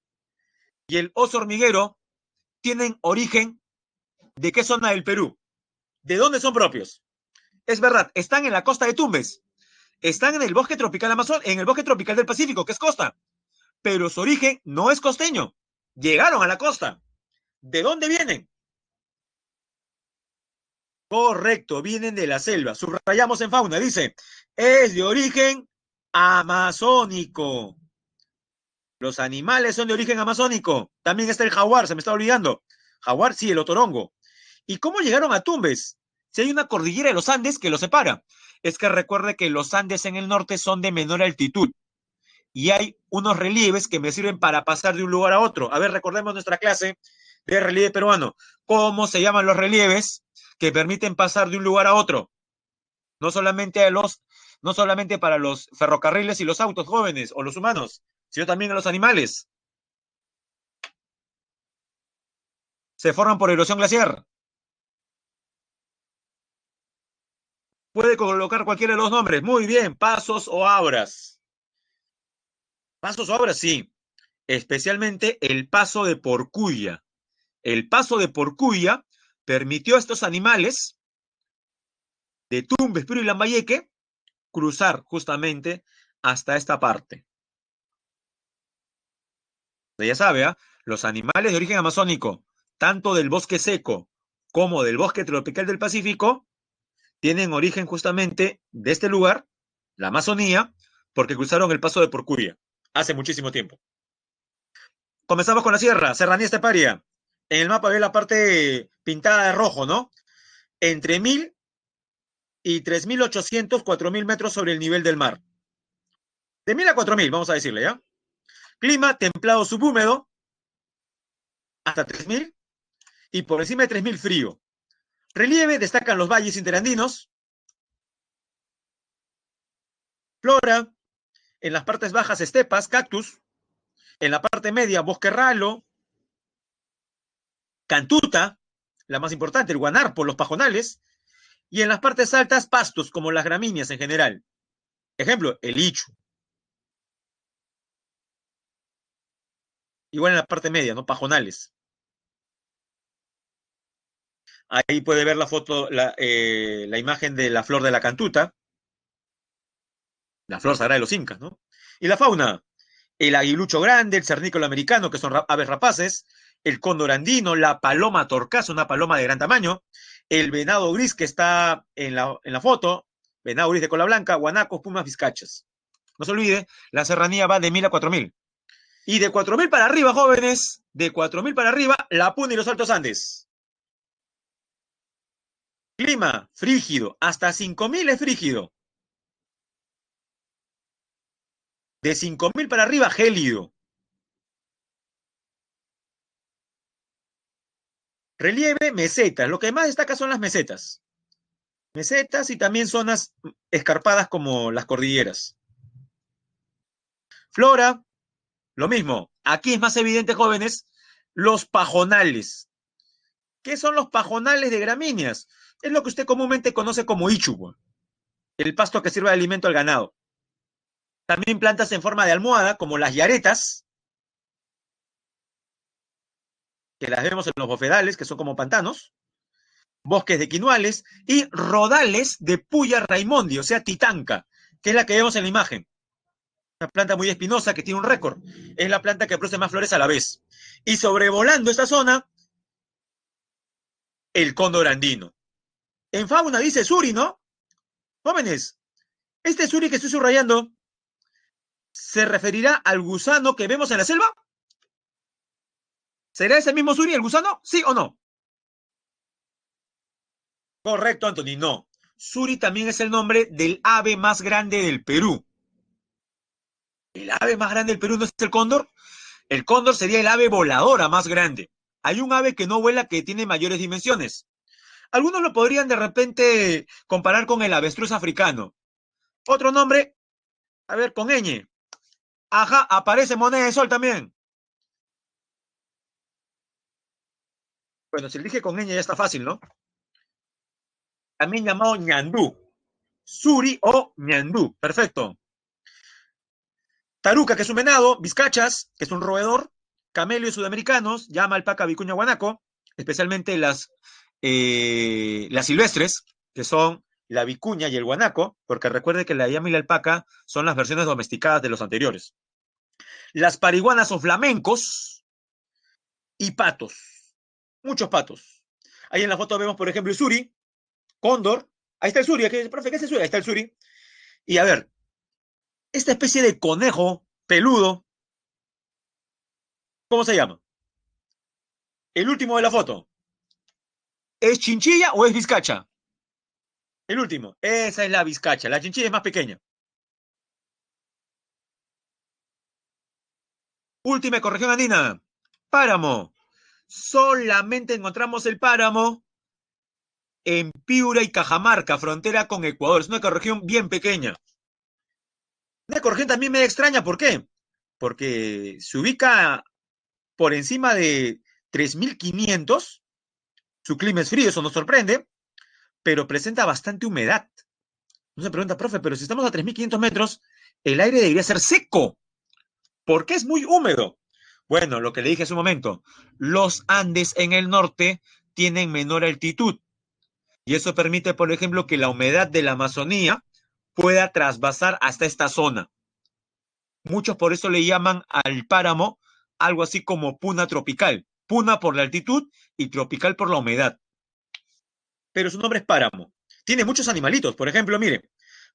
y el oso hormiguero, tienen origen de qué zona del Perú, de dónde son propios. Es verdad, están en la costa de Tumbes, están en el bosque tropical Amazon, en el bosque tropical del Pacífico, que es costa, pero su origen no es costeño. Llegaron a la costa. ¿De dónde vienen? Correcto, vienen de la selva. Subrayamos en fauna, dice, es de origen amazónico. Los animales son de origen amazónico. También está el jaguar, se me está olvidando. Jaguar, sí, el otorongo. ¿Y cómo llegaron a Tumbes? Si hay una cordillera de los Andes que los separa. Es que recuerde que los Andes en el norte son de menor altitud y hay unos relieves que me sirven para pasar de un lugar a otro. A ver, recordemos nuestra clase de relieve peruano. ¿Cómo se llaman los relieves que permiten pasar de un lugar a otro? No solamente no solamente para los ferrocarriles y los autos jóvenes o los humanos, sino también a los animales. Se forman por erosión glaciar. Puede colocar cualquiera de los nombres. Muy bien, pasos o abras. Pasos o abras, sí. Especialmente el paso de Porcuya. El paso de Porcuya permitió a estos animales de Tumbes, Piura y Lambayeque cruzar justamente hasta esta parte. Ya sabe, ¿eh? Los animales de origen amazónico, tanto del bosque seco como del bosque tropical del Pacífico, tienen origen justamente de este lugar, la Amazonía, porque cruzaron el paso de Porcuya hace muchísimo tiempo. Comenzamos con la sierra, Serranía Esteparia. En el mapa ve la parte pintada de rojo, ¿no? Entre 1000 y 3800, 4000 metros sobre el nivel del mar. De 1000 a 4000, vamos a decirle, ¿ya? Clima templado subhúmedo, hasta 3000, y por encima de 3000 frío. Relieve, destacan los valles interandinos. Flora, en las partes bajas estepas, cactus. En la parte media, bosque ralo, cantuta, la más importante, el guanarpo, los pajonales. Y en las partes altas, pastos, como las gramíneas en general. Ejemplo, el ichu. Igual en la parte media, ¿no? Pajonales. Ahí puede ver la foto, la imagen de la flor de la cantuta, la flor sagrada de los incas, ¿no? Y la fauna, el aguilucho grande, el cernícolo americano, que son aves rapaces, el cóndor andino, la paloma torcaza, una paloma de gran tamaño, el venado gris que está en la foto, venado gris de cola blanca, guanacos, pumas, vizcachas. No se olvide, la serranía va de 1000 a 4000. Y de 4000 para arriba, jóvenes, de 4000 para arriba, la Puna y los Altos Andes. Clima, frígido, hasta 5000 es frígido. De 5000 para arriba, gélido. Relieve, mesetas. Lo que más destaca son las mesetas. Mesetas y también zonas escarpadas como las cordilleras. Flora, lo mismo. Aquí es más evidente, jóvenes, los pajonales. ¿Qué son los pajonales de gramíneas? Es lo que usted comúnmente conoce como ichu, el pasto que sirve de alimento al ganado. También plantas en forma de almohada, como las yaretas, que las vemos en los bofedales, que son como pantanos, bosques de quinoales y rodales de Puya raimondi, o sea, titanca, que es la que vemos en la imagen. Una planta muy espinosa que tiene un récord. Es la planta que produce más flores a la vez. Y sobrevolando esta zona, el cóndor andino. En fauna dice Suri, ¿no? Jóvenes, este Suri que estoy subrayando, ¿se referirá al gusano que vemos en la selva? ¿Será ese mismo Suri el gusano? ¿Sí o no? Correcto, Anthony, no. Suri también es el nombre del ave más grande del Perú. ¿El ave más grande del Perú no es el cóndor? El cóndor sería el ave voladora más grande. Hay un ave que no vuela que tiene mayores dimensiones. Algunos lo podrían de repente comparar con el avestruz africano. Otro nombre, a ver, con ñ. Ajá, aparece moneda de sol también. Bueno, si elige con ñ ya está fácil, ¿no? También llamado ñandú. Suri o ñandú. Perfecto. Taruca, que es un venado. Vizcachas, que es un roedor. Camelios sudamericanos. Llama, alpaca, vicuña, guanaco. Especialmente las silvestres, que son la vicuña y el guanaco, porque recuerde que la llama y la alpaca son las versiones domesticadas de los anteriores. Las pariguanas o flamencos y patos. Muchos patos. Ahí en la foto vemos, por ejemplo, el suri, cóndor. Ahí está el suri. Profe, ¿qué es el suri? Ahí está el suri. Y a ver, esta especie de conejo peludo, ¿cómo se llama? El último de la foto. ¿Es chinchilla o es vizcacha? El último. Esa es la vizcacha. La chinchilla es más pequeña. Última corrección andina. Páramo. Solamente encontramos el páramo en Piura y Cajamarca, frontera con Ecuador. Es una ecorregión bien pequeña. Una ecorregión también medio extraña, ¿por qué? Porque se ubica por encima de 3.500. Su clima es frío, eso nos sorprende, pero presenta bastante humedad. Uno se pregunta, profe, pero si estamos a 3.500 metros, el aire debería ser seco. ¿Por qué es muy húmedo? Bueno, lo que le dije hace un momento, los Andes en el norte tienen menor altitud y eso permite, por ejemplo, que la humedad de la Amazonía pueda trasvasar hasta esta zona. Muchos por eso le llaman al páramo algo así como puna tropical. Puna por la altitud y tropical por la humedad. Pero su nombre es páramo. Tiene muchos animalitos, por ejemplo, mire,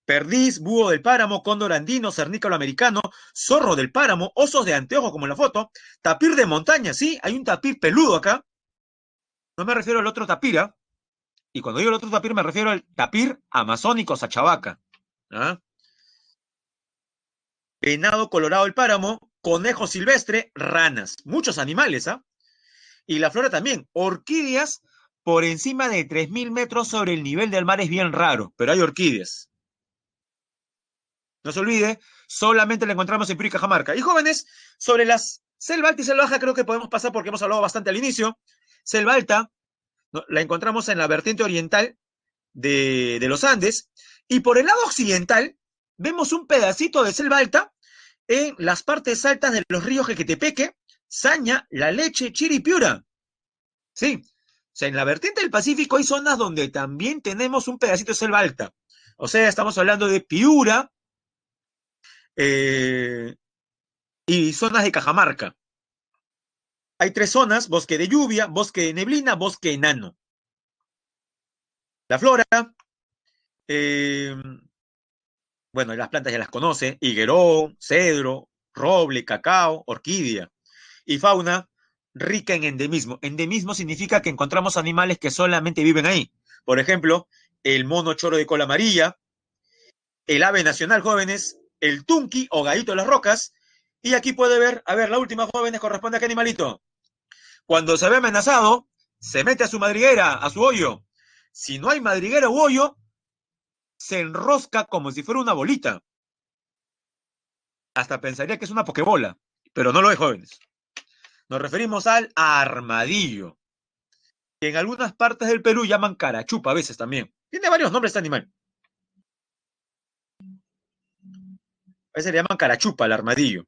perdiz, búho del páramo, cóndor andino, cernícalo americano, zorro del páramo, osos de anteojo como en la foto, tapir de montaña, sí, hay un tapir peludo acá. No me refiero al otro tapira, y cuando digo el otro tapir me refiero al tapir amazónico Sachavaca. ¿Ah? Venado colorado del páramo, conejo silvestre, ranas, muchos animales, ¿ah? Y la flora también, orquídeas por encima de 3.000 metros sobre el nivel del mar es bien raro, pero hay orquídeas. No se olvide, solamente la encontramos en Piura y Cajamarca. Y jóvenes, sobre las selva alta y selva baja creo que podemos pasar porque hemos hablado bastante al inicio. Selva alta, ¿no? La encontramos en la vertiente oriental de los Andes. Y por el lado occidental vemos un pedacito de selva alta en las partes altas de los ríos Jequetepeque, Saña, La Leche, Chiripiura. Sí, o sea, en la vertiente del Pacífico hay zonas donde también tenemos un pedacito de selva alta. O sea, estamos hablando de Piura, eh, y zonas de Cajamarca. Hay tres zonas, bosque de lluvia, bosque de neblina, bosque enano. La flora, eh, bueno, las plantas ya las conoce, higuerón, cedro, roble, cacao, orquídea. Y fauna, rica en endemismo. Endemismo significa que encontramos animales que solamente viven ahí. Por ejemplo, el mono choro de cola amarilla, el ave nacional, jóvenes, el tunqui o gallito de las rocas. Y aquí puede ver, a ver, la última, jóvenes, corresponde a qué animalito. Cuando se ve amenazado, se mete a su madriguera, a su hoyo. Si no hay madriguera u hoyo, se enrosca como si fuera una bolita. Hasta pensaría que es una pokebola, pero no lo es, jóvenes. Nos referimos al armadillo, que en algunas partes del Perú llaman carachupa a veces también. Tiene varios nombres este animal. ese le llaman carachupa al armadillo.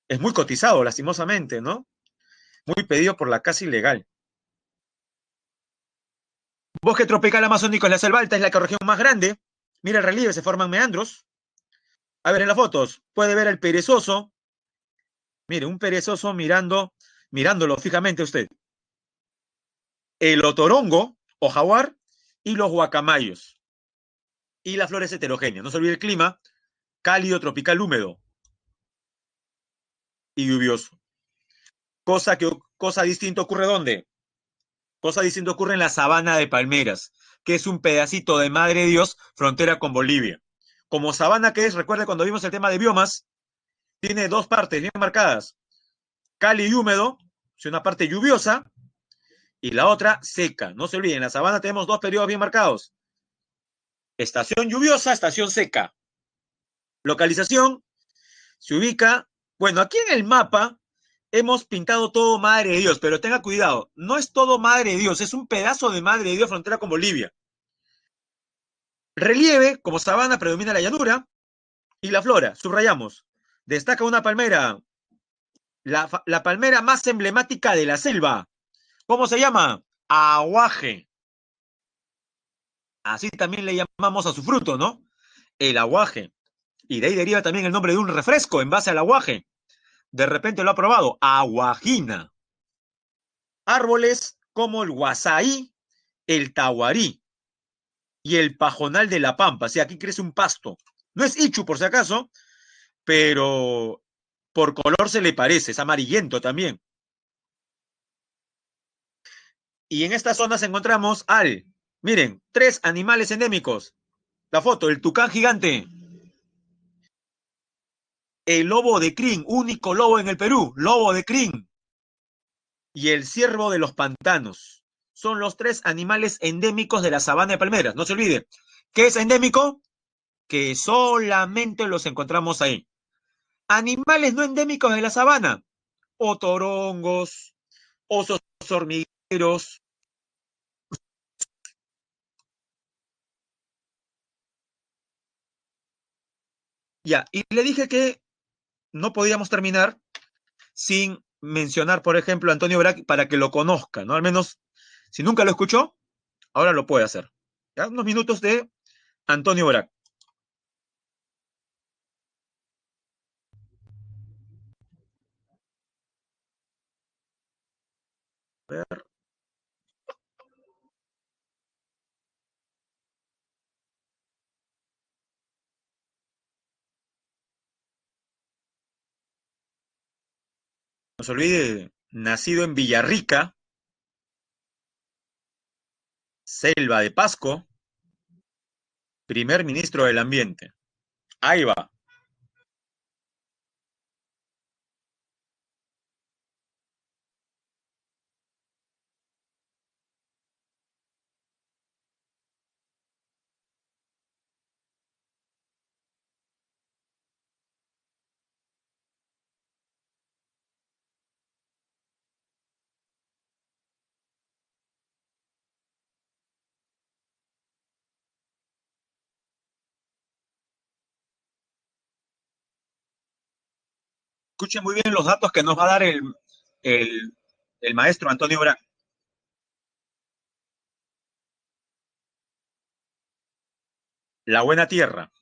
Es muy cotizado, lastimosamente, ¿no? Muy pedido por la casa ilegal. Bosque tropical amazónico en la selva alta es la región más grande. Mira el relieve, se forman meandros. A ver, en las fotos, puede ver el perezoso. Mire, un perezoso mirándolo fijamente usted. El otorongo o jaguar y los guacamayos. Y las flores heterogéneas. No se olvide el clima, cálido, tropical, húmedo y lluvioso. Cosa distinta ocurre ¿dónde? Cosa distinta ocurre en la sabana de Palmeras, que es un pedacito de Madre de Dios, frontera con Bolivia. Como sabana que es, recuerde cuando vimos el tema de biomas, tiene dos partes bien marcadas, cálido y húmedo, es una parte lluviosa y la otra seca. No se olviden, en la sabana tenemos dos periodos bien marcados, estación lluviosa, estación seca. Localización se ubica, bueno, aquí en el mapa hemos pintado todo Madre de Dios, pero tenga cuidado, no es todo Madre de Dios, es un pedazo de Madre de Dios frontera con Bolivia. Relieve, como sabana, predomina la llanura y la flora. Subrayamos. Destaca una palmera, la palmera más emblemática de la selva. ¿Cómo se llama? Aguaje. Así también le llamamos a su fruto, ¿no? El aguaje. Y de ahí deriva también el nombre de un refresco en base al aguaje. De repente lo ha probado. Aguajina. Árboles como el guasaí, el tahuarí y el pajonal de la pampa. O sea, aquí crece un pasto. No es ichu, por si acaso, pero por color se le parece, es amarillento también. Y en esta zona encontramos miren, tres animales endémicos. La foto, el tucán gigante, el lobo de crin, único lobo en el Perú, lobo de crin, y el ciervo de los pantanos. Son los tres animales endémicos de la sabana de palmeras. No se olvide, ¿qué es endémico? Que solamente los encontramos ahí. Animales no endémicos de la sabana, otorongos, osos hormigueros. Ya, y le dije que no podíamos terminar sin mencionar, por ejemplo, a Antonio Brac para que lo conozca, ¿no? Al menos, si nunca lo escuchó, ahora lo puede hacer. ¿Ya? Unos minutos de Antonio Brac. A ver, no se olvide, nacido en Villarrica, Selva de Pasco, primer ministro del Ambiente. Ahí va. Escuche muy bien los datos que nos va a dar el, el maestro Antonio Brac. La buena tierra.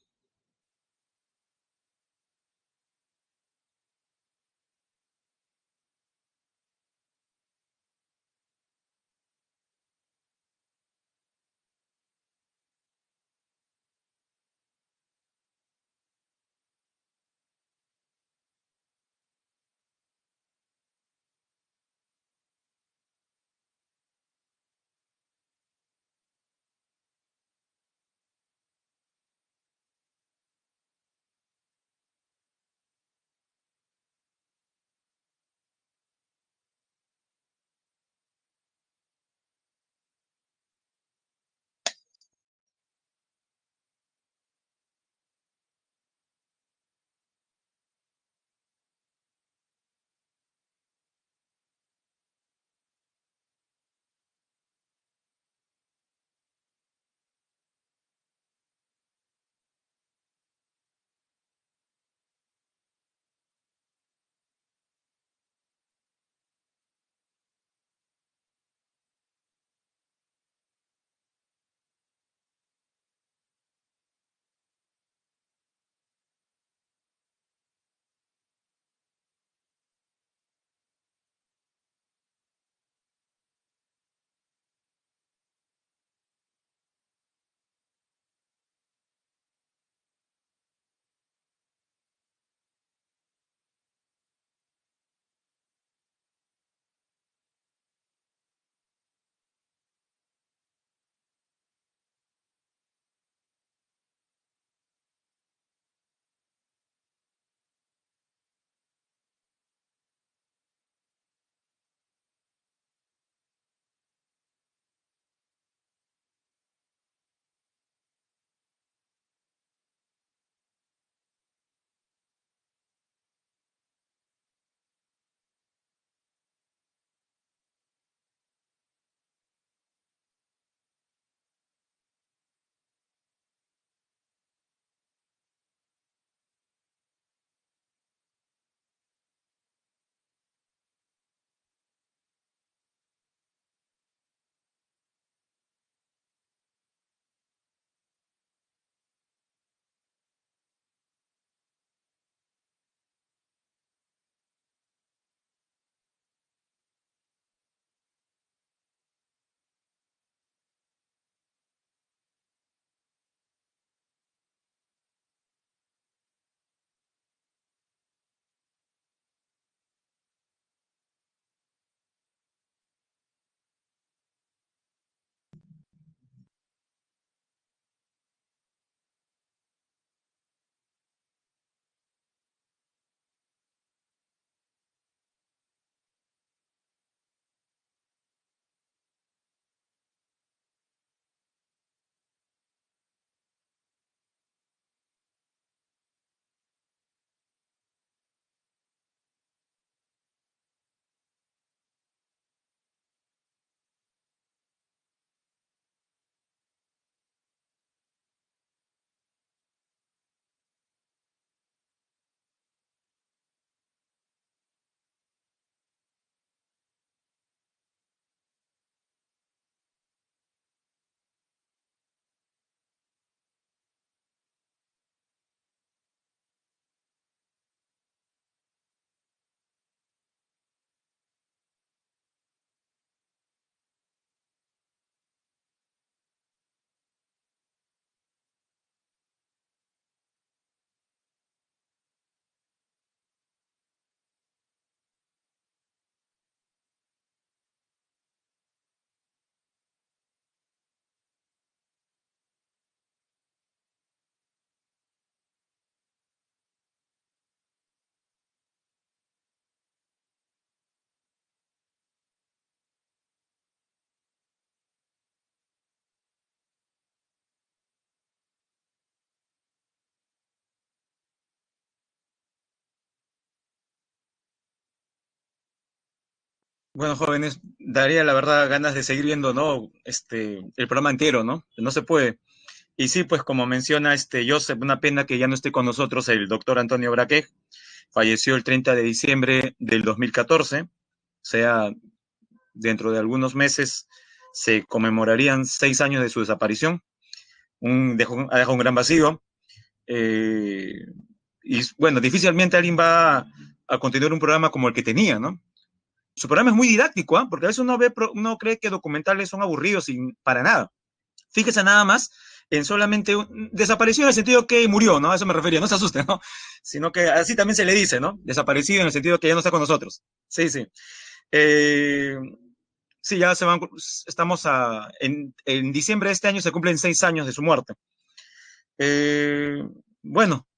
Bueno, jóvenes, daría la verdad ganas de seguir viendo, ¿no? El programa entero, ¿no? No se puede. Y sí, pues como menciona Joseph, una pena que ya no esté con nosotros el doctor Antonio Braque, falleció el 30 de diciembre del 2014, o sea, dentro de algunos meses se conmemorarían 6 años de su desaparición, ha dejado un gran vacío, eh, y bueno, difícilmente alguien va a continuar un programa como el que tenía, ¿no? Su programa es muy didáctico, ¿eh? Porque a veces uno cree que documentales son aburridos y para nada. Fíjese nada más en solamente desapareció en el sentido que murió, ¿no? A eso me refería, no se asuste, ¿no? Sino que así también se le dice, ¿no? Desaparecido en el sentido que ya no está con nosotros. Sí, sí. Eh, sí, ya se van, estamos en diciembre de este año se cumplen 6 años de su muerte. Eh, bueno,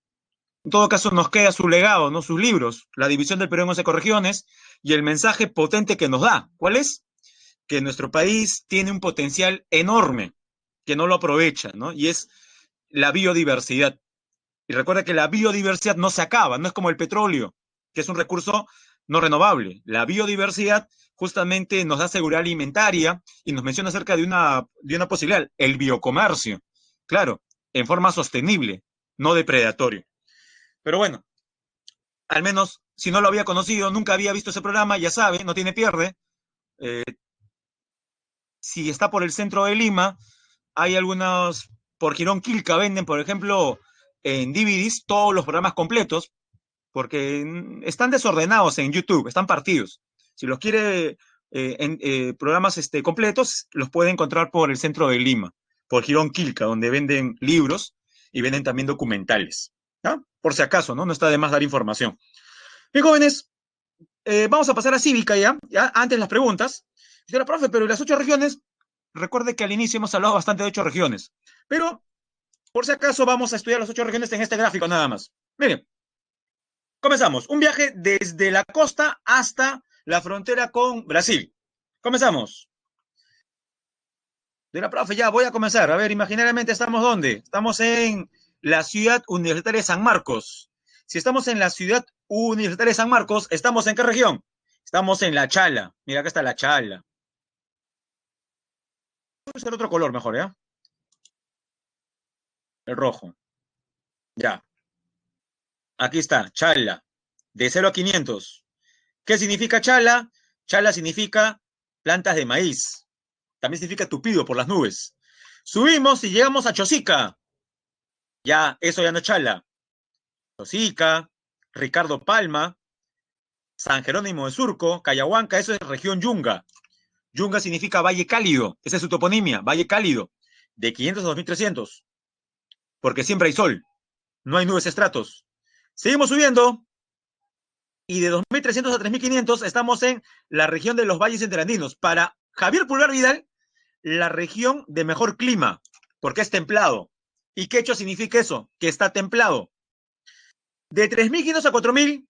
en todo caso nos queda su legado, ¿no? Sus libros, La división del Perú en 11 regiones y el mensaje potente que nos da. ¿Cuál es? Que nuestro país tiene un potencial enorme que no lo aprovecha, ¿no? Y es la biodiversidad. Y recuerda que la biodiversidad no se acaba, no es como el petróleo, que es un recurso no renovable. La biodiversidad justamente nos da seguridad alimentaria y nos menciona acerca de una posibilidad, el biocomercio. Claro, en forma sostenible, no depredatorio. Pero bueno, al menos si no lo había conocido, nunca había visto ese programa, ya sabe, no tiene pierde. Eh, si está por el centro de Lima, hay algunos, por Girón Quilca venden, por ejemplo, en DVDs todos los programas completos, porque están desordenados en YouTube, están partidos. Si los quiere programas completos, los puede encontrar por el centro de Lima, por Girón Quilca, donde venden libros y venden también documentales. ¿No? Por si acaso, ¿no? No está de más dar información. Bien, jóvenes, vamos a pasar a Cívica ya antes las preguntas. Señora profe, pero las 8 regiones, recuerde que al inicio hemos hablado bastante de 8 regiones, pero por si acaso vamos a estudiar las 8 regiones en este gráfico nada más. Miren, comenzamos. Un viaje desde la costa hasta la frontera con Brasil. Comenzamos. De la profe, ya voy a comenzar. A ver, imaginariamente estamos ¿dónde? Estamos en la ciudad universitaria de San Marcos. Si estamos en la ciudad universitaria de San Marcos, ¿estamos en qué región? Estamos en la Chala. Mira, acá está la Chala. Voy a usar otro color mejor, ¿ya? El rojo. Ya. Aquí está, Chala. De 0 a 500. ¿Qué significa Chala? Chala significa plantas de maíz. También significa tupido por las nubes. Subimos y llegamos a Chosica. Ya, eso ya no es Chala. Chosica, Ricardo Palma, San Jerónimo de Surco, Cayahuanca, eso es región Yunga. Yunga significa valle cálido. Esa es su toponimia, valle cálido. De 500 a 2300. Porque siempre hay sol. No hay nubes estratos. Seguimos subiendo. Y de 2300 a 3500 estamos en la región de los valles interandinos. Para Javier Pulgar Vidal, la región de mejor clima, porque es templado. ¿Y qué hecho significa eso? Que está templado. De 3500 a 4000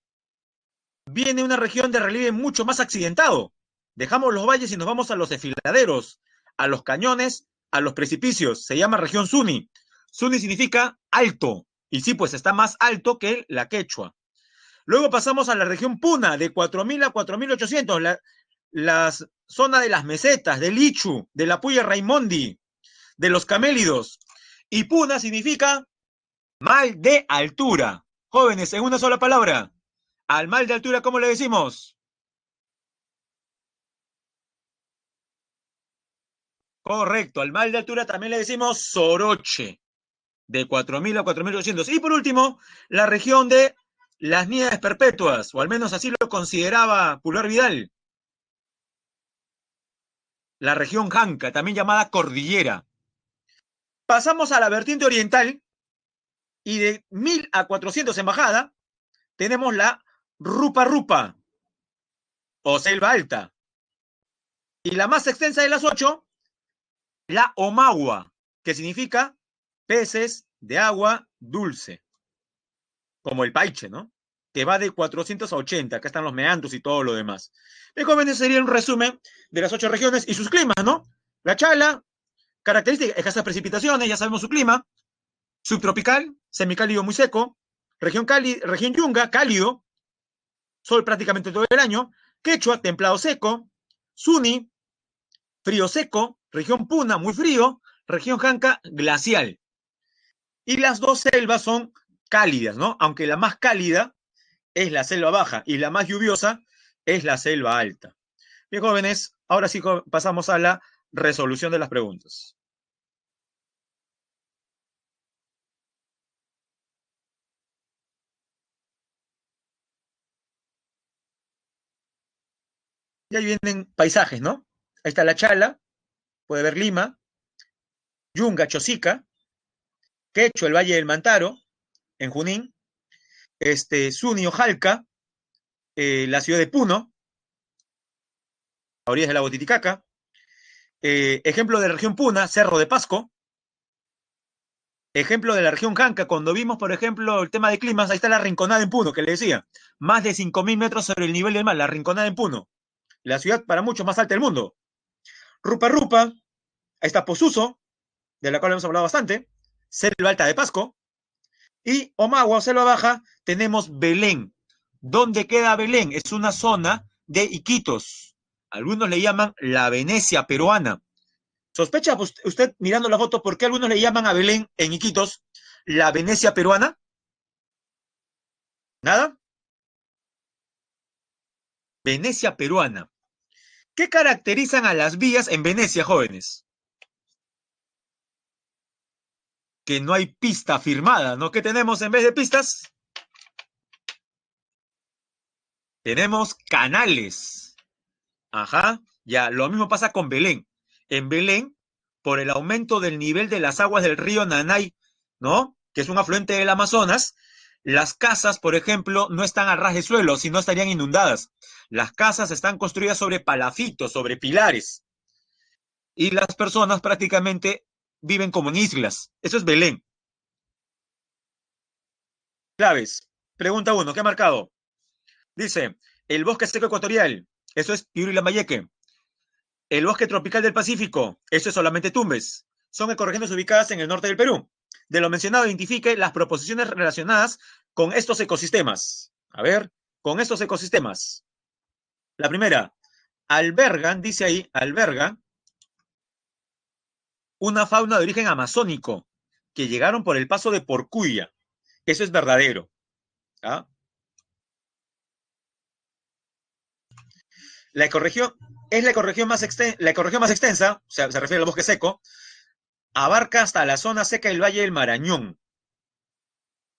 viene una región de relieve mucho más accidentado. Dejamos los valles y nos vamos a los desfiladeros, a los cañones, a los precipicios. Se llama región Suni. Suni significa alto. Y sí, pues está más alto que la quechua. Luego pasamos a la región Puna, de 4000 a 4800, la zona de las mesetas, del Ichu, de la Puya Raimondi, de los camélidos. Y Puna significa mal de altura. Jóvenes, en una sola palabra. Al mal de altura, ¿cómo le decimos? Correcto, al mal de altura también le decimos soroche, de 4000 a 4800. Y por último, la región de las nieves perpetuas, o al menos así lo consideraba Pulgar Vidal. La región Janca, también llamada cordillera. Pasamos a la vertiente oriental y de 1000 a 400 en bajada tenemos la Rupa Rupa o selva alta. Y la más extensa de las 8, la Omagua, que significa peces de agua dulce, como el paiche, ¿no? Que va de 400 a 80, acá están los meandros y todo lo demás. Bien, jóvenes, sería un resumen de las 8 regiones y sus climas, ¿no? La Chala, características, escasas precipitaciones, ya sabemos su clima. Subtropical, semicálido muy seco. Región Yunga, cálido, sol prácticamente todo el año. Quechua, templado seco. Suni, frío seco, región Puna, muy frío, región Janca, glacial. Y las dos selvas son cálidas, ¿no? Aunque la más cálida es la selva baja y la más lluviosa es la selva alta. Bien, jóvenes, ahora sí pasamos a la resolución de las preguntas. Y ahí vienen paisajes, ¿no? Ahí está la Chala, puede ver Lima, Yunga, Chosica, Quecho, el Valle del Mantaro, en Junín, Suni, Ojalca, la ciudad de Puno, a orillas del lago Titicaca, ejemplo de la región Puna, Cerro de Pasco, ejemplo de la región Janca, cuando vimos, por ejemplo, el tema de climas, ahí está la Rinconada en Puno, que le decía, más de 5.000 metros sobre el nivel del mar, la Rinconada en Puno, la ciudad para muchos más alta del mundo. Rupa Rupa, ahí está Posuso, de la cual hemos hablado bastante, Selva Alta de Pasco, y Omagua o Selva Baja, tenemos Belén. ¿Dónde queda Belén? Es una zona de Iquitos. Algunos le llaman la Venecia peruana. ¿Sospecha usted mirando la foto por qué algunos le llaman a Belén en Iquitos la Venecia peruana? ¿Nada? Venecia peruana. ¿Qué caracterizan a las vías en Venecia, jóvenes? Que no hay pista firmada, ¿no? ¿Qué tenemos en vez de pistas? Tenemos canales. Ajá, ya, lo mismo pasa con Belén. En Belén, por el aumento del nivel de las aguas del río Nanay, ¿no? Que es un afluente del Amazonas, las casas, por ejemplo, no están a ras de suelo, sino estarían inundadas. Las casas están construidas sobre palafitos, sobre pilares, y las personas prácticamente viven como en islas. Eso es Belén. Claves. Pregunta 1, ¿qué ha marcado? Dice, el bosque seco ecuatorial, eso es Piura y Lambayeque. El bosque tropical del Pacífico, eso es solamente Tumbes. Son ecorregiones ubicadas en el norte del Perú. De lo mencionado, identifique las proposiciones relacionadas con estos ecosistemas. A ver, con estos ecosistemas. La primera, albergan, dice ahí, albergan una fauna de origen amazónico que llegaron por el paso de Porcuya. Eso es verdadero. ¿Ah? La ecorregión es la ecorregión más extensa, o sea, se refiere al bosque seco, abarca hasta la zona seca del Valle del Marañón.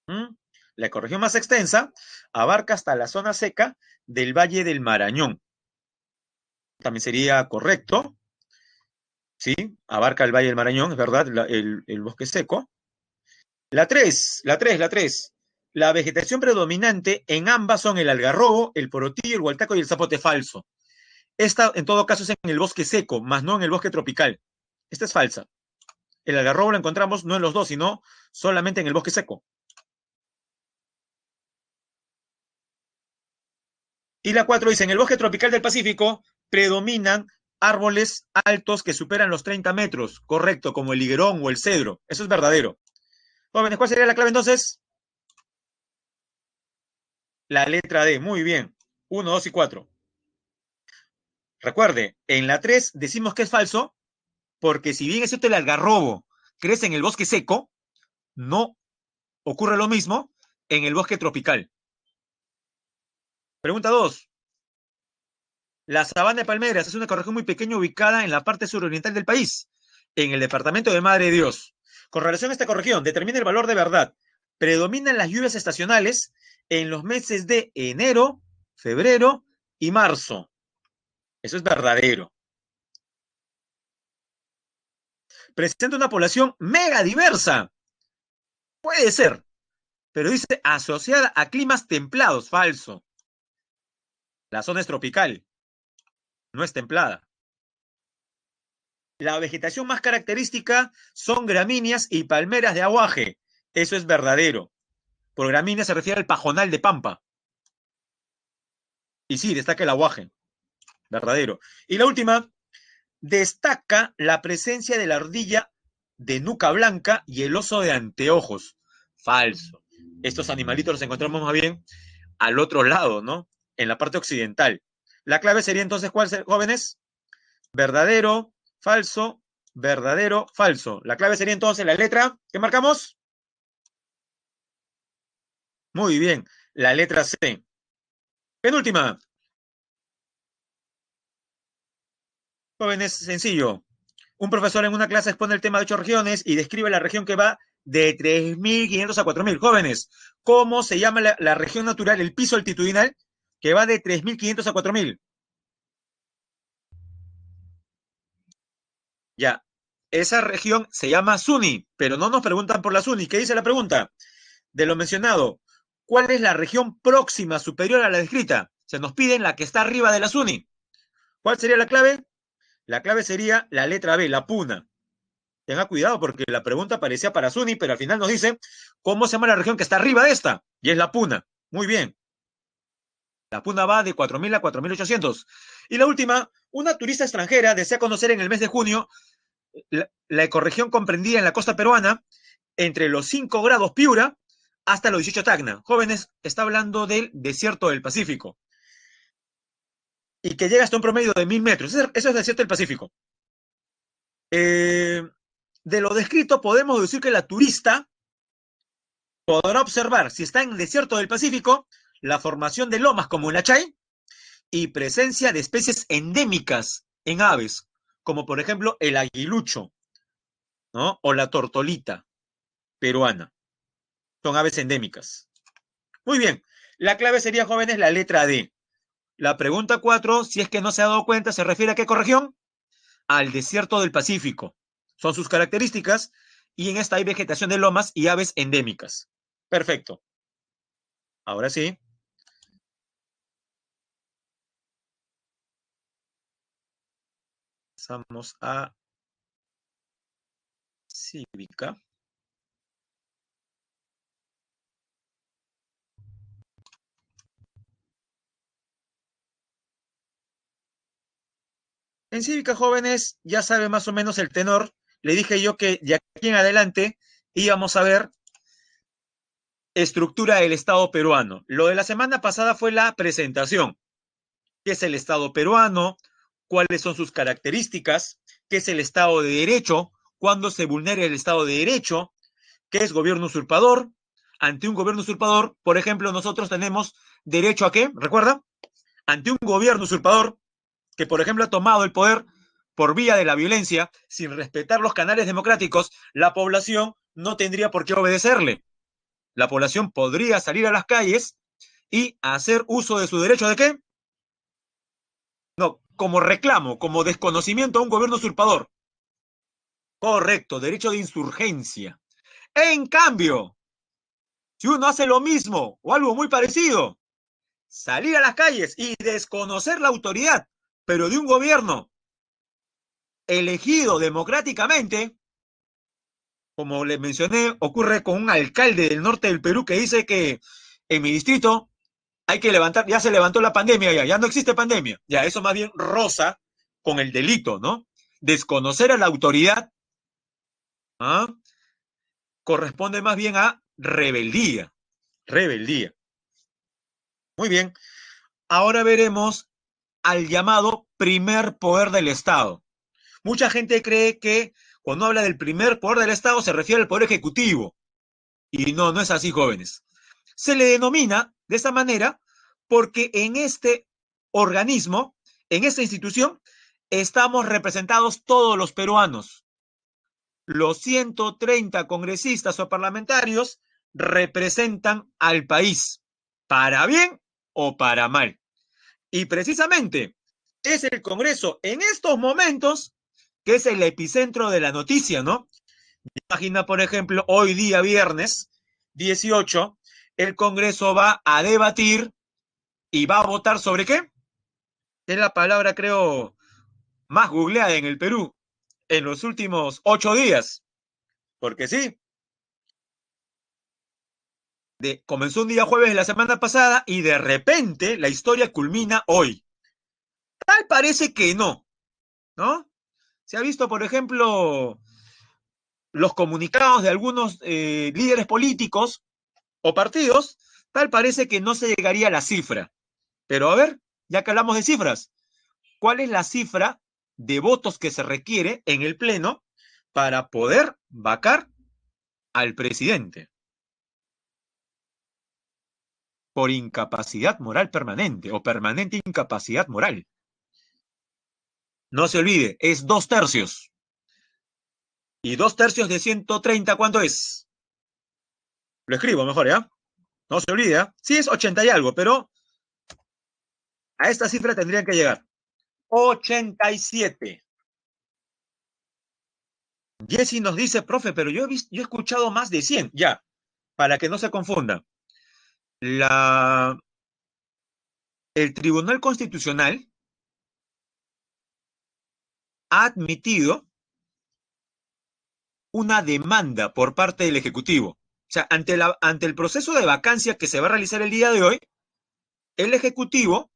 ¿Mm? La ecorregión más extensa abarca hasta la zona seca del Valle del Marañón. También sería correcto, ¿sí? Abarca el Valle del Marañón, es verdad, el bosque seco. La tres. La vegetación predominante en ambas son el algarrobo, el porotillo, el hualtaco y el zapote falso. Esta, en todo caso, es en el bosque seco, más no en el bosque tropical. Esta es falsa. El algarrobo lo encontramos no en los dos, sino solamente en el bosque seco. Y la 4 dice, en el bosque tropical del Pacífico predominan árboles altos que superan los 30 metros, correcto, como el higuerón o el cedro. Eso es verdadero. Jóvenes, ¿cuál sería la clave entonces? La letra D, muy bien. 1, 2 y 4. Recuerde, en la 3 decimos que es falso, porque si bien es cierto el algarrobo crece en el bosque seco, no ocurre lo mismo en el bosque tropical. Pregunta 2. La sabana de palmeras es una ecorregión muy pequeña ubicada en la parte suroriental del país, en el departamento de Madre de Dios. Con relación a esta ecorregión, determina el valor de verdad. Predominan las lluvias estacionales en los meses de enero, febrero y marzo. Eso es verdadero. Presenta una población mega diversa. Puede ser, pero dice asociada a climas templados. Falso. La zona es tropical, no es templada. La vegetación más característica son gramíneas y palmeras de aguaje. Eso es verdadero. Por gramínea se refiere al pajonal de pampa. Y sí, destaca el aguaje. Verdadero. Y la última, destaca la presencia de la ardilla de nuca blanca y el oso de anteojos. Falso. Estos animalitos los encontramos más bien al otro lado, ¿no? En la parte occidental. La clave sería entonces, ¿cuál, jóvenes? Verdadero, falso, verdadero, falso. La clave sería entonces la letra, ¿qué marcamos? Muy bien, la letra C. Penúltima. Jóvenes, sencillo. Un profesor en una clase expone el tema de 8 regiones y describe la región que va de 3.500 a 4.000. Jóvenes, ¿cómo se llama la región natural, el piso altitudinal, que va de 3.500 a 4.000? Ya, esa región se llama Suni, pero no nos preguntan por la Suni. ¿Qué dice la pregunta? De lo mencionado, ¿cuál es la región próxima superior a la descrita? Se nos piden la que está arriba de la Suni. ¿Cuál sería la clave? La clave sería la letra B, la Puna. Tenga cuidado porque la pregunta parecía para Suni, pero al final nos dice cómo se llama la región que está arriba de esta, y es la Puna. Muy bien. La Puna va de 4.000 a 4.800. Y la última, una turista extranjera desea conocer en el mes de junio la ecorregión comprendida en la costa peruana entre los 5 grados Piura hasta los 18 Tacna. Jóvenes, está hablando del desierto del Pacífico. Y que llega hasta un promedio de 1.000 metros. Eso es el desierto del Pacífico. De lo descrito podemos decir que la turista podrá observar, si está en el desierto del Pacífico, la formación de lomas como el Achay y presencia de especies endémicas en aves, como por ejemplo el aguilucho, ¿no? O la tortolita peruana. Son aves endémicas. Muy bien. La clave sería, jóvenes, la letra D. La pregunta 4, si es que no se ha dado cuenta, ¿se refiere a qué ecorregión? Al desierto del Pacífico. Son sus características y en esta hay vegetación de lomas y aves endémicas. Perfecto. Ahora sí, pasamos a cívica. En cívica, jóvenes, ya sabe más o menos el tenor. Le dije yo que de aquí en adelante íbamos a ver estructura del Estado peruano. Lo de la semana pasada fue la presentación. ¿Qué es el Estado peruano? ¿Cuáles son sus características? ¿Qué es el Estado de Derecho? ¿Cuándo se vulnera el Estado de Derecho? ¿Qué es gobierno usurpador? Ante un gobierno usurpador, por ejemplo, nosotros tenemos derecho a qué, ¿recuerda? Ante un gobierno usurpador que, por ejemplo, ha tomado el poder por vía de la violencia, sin respetar los canales democráticos, la población no tendría por qué obedecerle. La población podría salir a las calles y hacer uso de su derecho de qué? No, como reclamo, como desconocimiento a un gobierno usurpador. Correcto, derecho de insurgencia. En cambio, si uno hace lo mismo o algo muy parecido, salir a las calles y desconocer la autoridad, pero de un gobierno elegido democráticamente, como les mencioné, ocurre con un alcalde del norte del Perú que dice que en mi distrito hay que levantar, ya se levantó la pandemia, ya no existe pandemia. Ya, eso más bien roza con el delito, ¿no? Desconocer a la autoridad, ¿ah? Corresponde más bien a rebeldía. Rebeldía. Muy bien. Ahora veremos al llamado primer poder del Estado. Mucha gente cree que cuando habla del primer poder del Estado se refiere al poder ejecutivo. Y no, no es así, jóvenes. Se le denomina de esa manera porque en este organismo, en esta institución, estamos representados todos los peruanos. Los 130 congresistas o parlamentarios representan al país, para bien o para mal. Y precisamente es el Congreso en estos momentos que es el epicentro de la noticia, ¿no? Imagina, por ejemplo, hoy día viernes 18, el Congreso va a debatir y va a votar sobre qué? Es la palabra, creo, más googleada en el Perú en los últimos 8 días. Porque sí, comenzó un día jueves de la semana pasada y de repente la historia culmina hoy. Tal parece que no, ¿no? Se ha visto, por ejemplo, los comunicados de algunos líderes políticos o partidos, tal parece que no se llegaría a la cifra. Pero a ver, ya que hablamos de cifras, ¿cuál es la cifra de votos que se requiere en el Pleno para poder vacar al presidente por incapacidad moral permanente o permanente incapacidad moral. No se olvide, es 2/3. ¿Y 2/3 de 130 cuánto es? Lo escribo mejor, ¿ya? No se olvide, ¿ya? Sí es 80 y algo, pero a esta cifra tendrían que llegar. 87. Jesse nos dice, profe, pero yo he escuchado más de 100. Ya, para que no se confunda. La, el Tribunal Constitucional ha admitido una demanda por parte del Ejecutivo. O sea, ante el proceso de vacancia que se va a realizar el día de hoy, el Ejecutivo,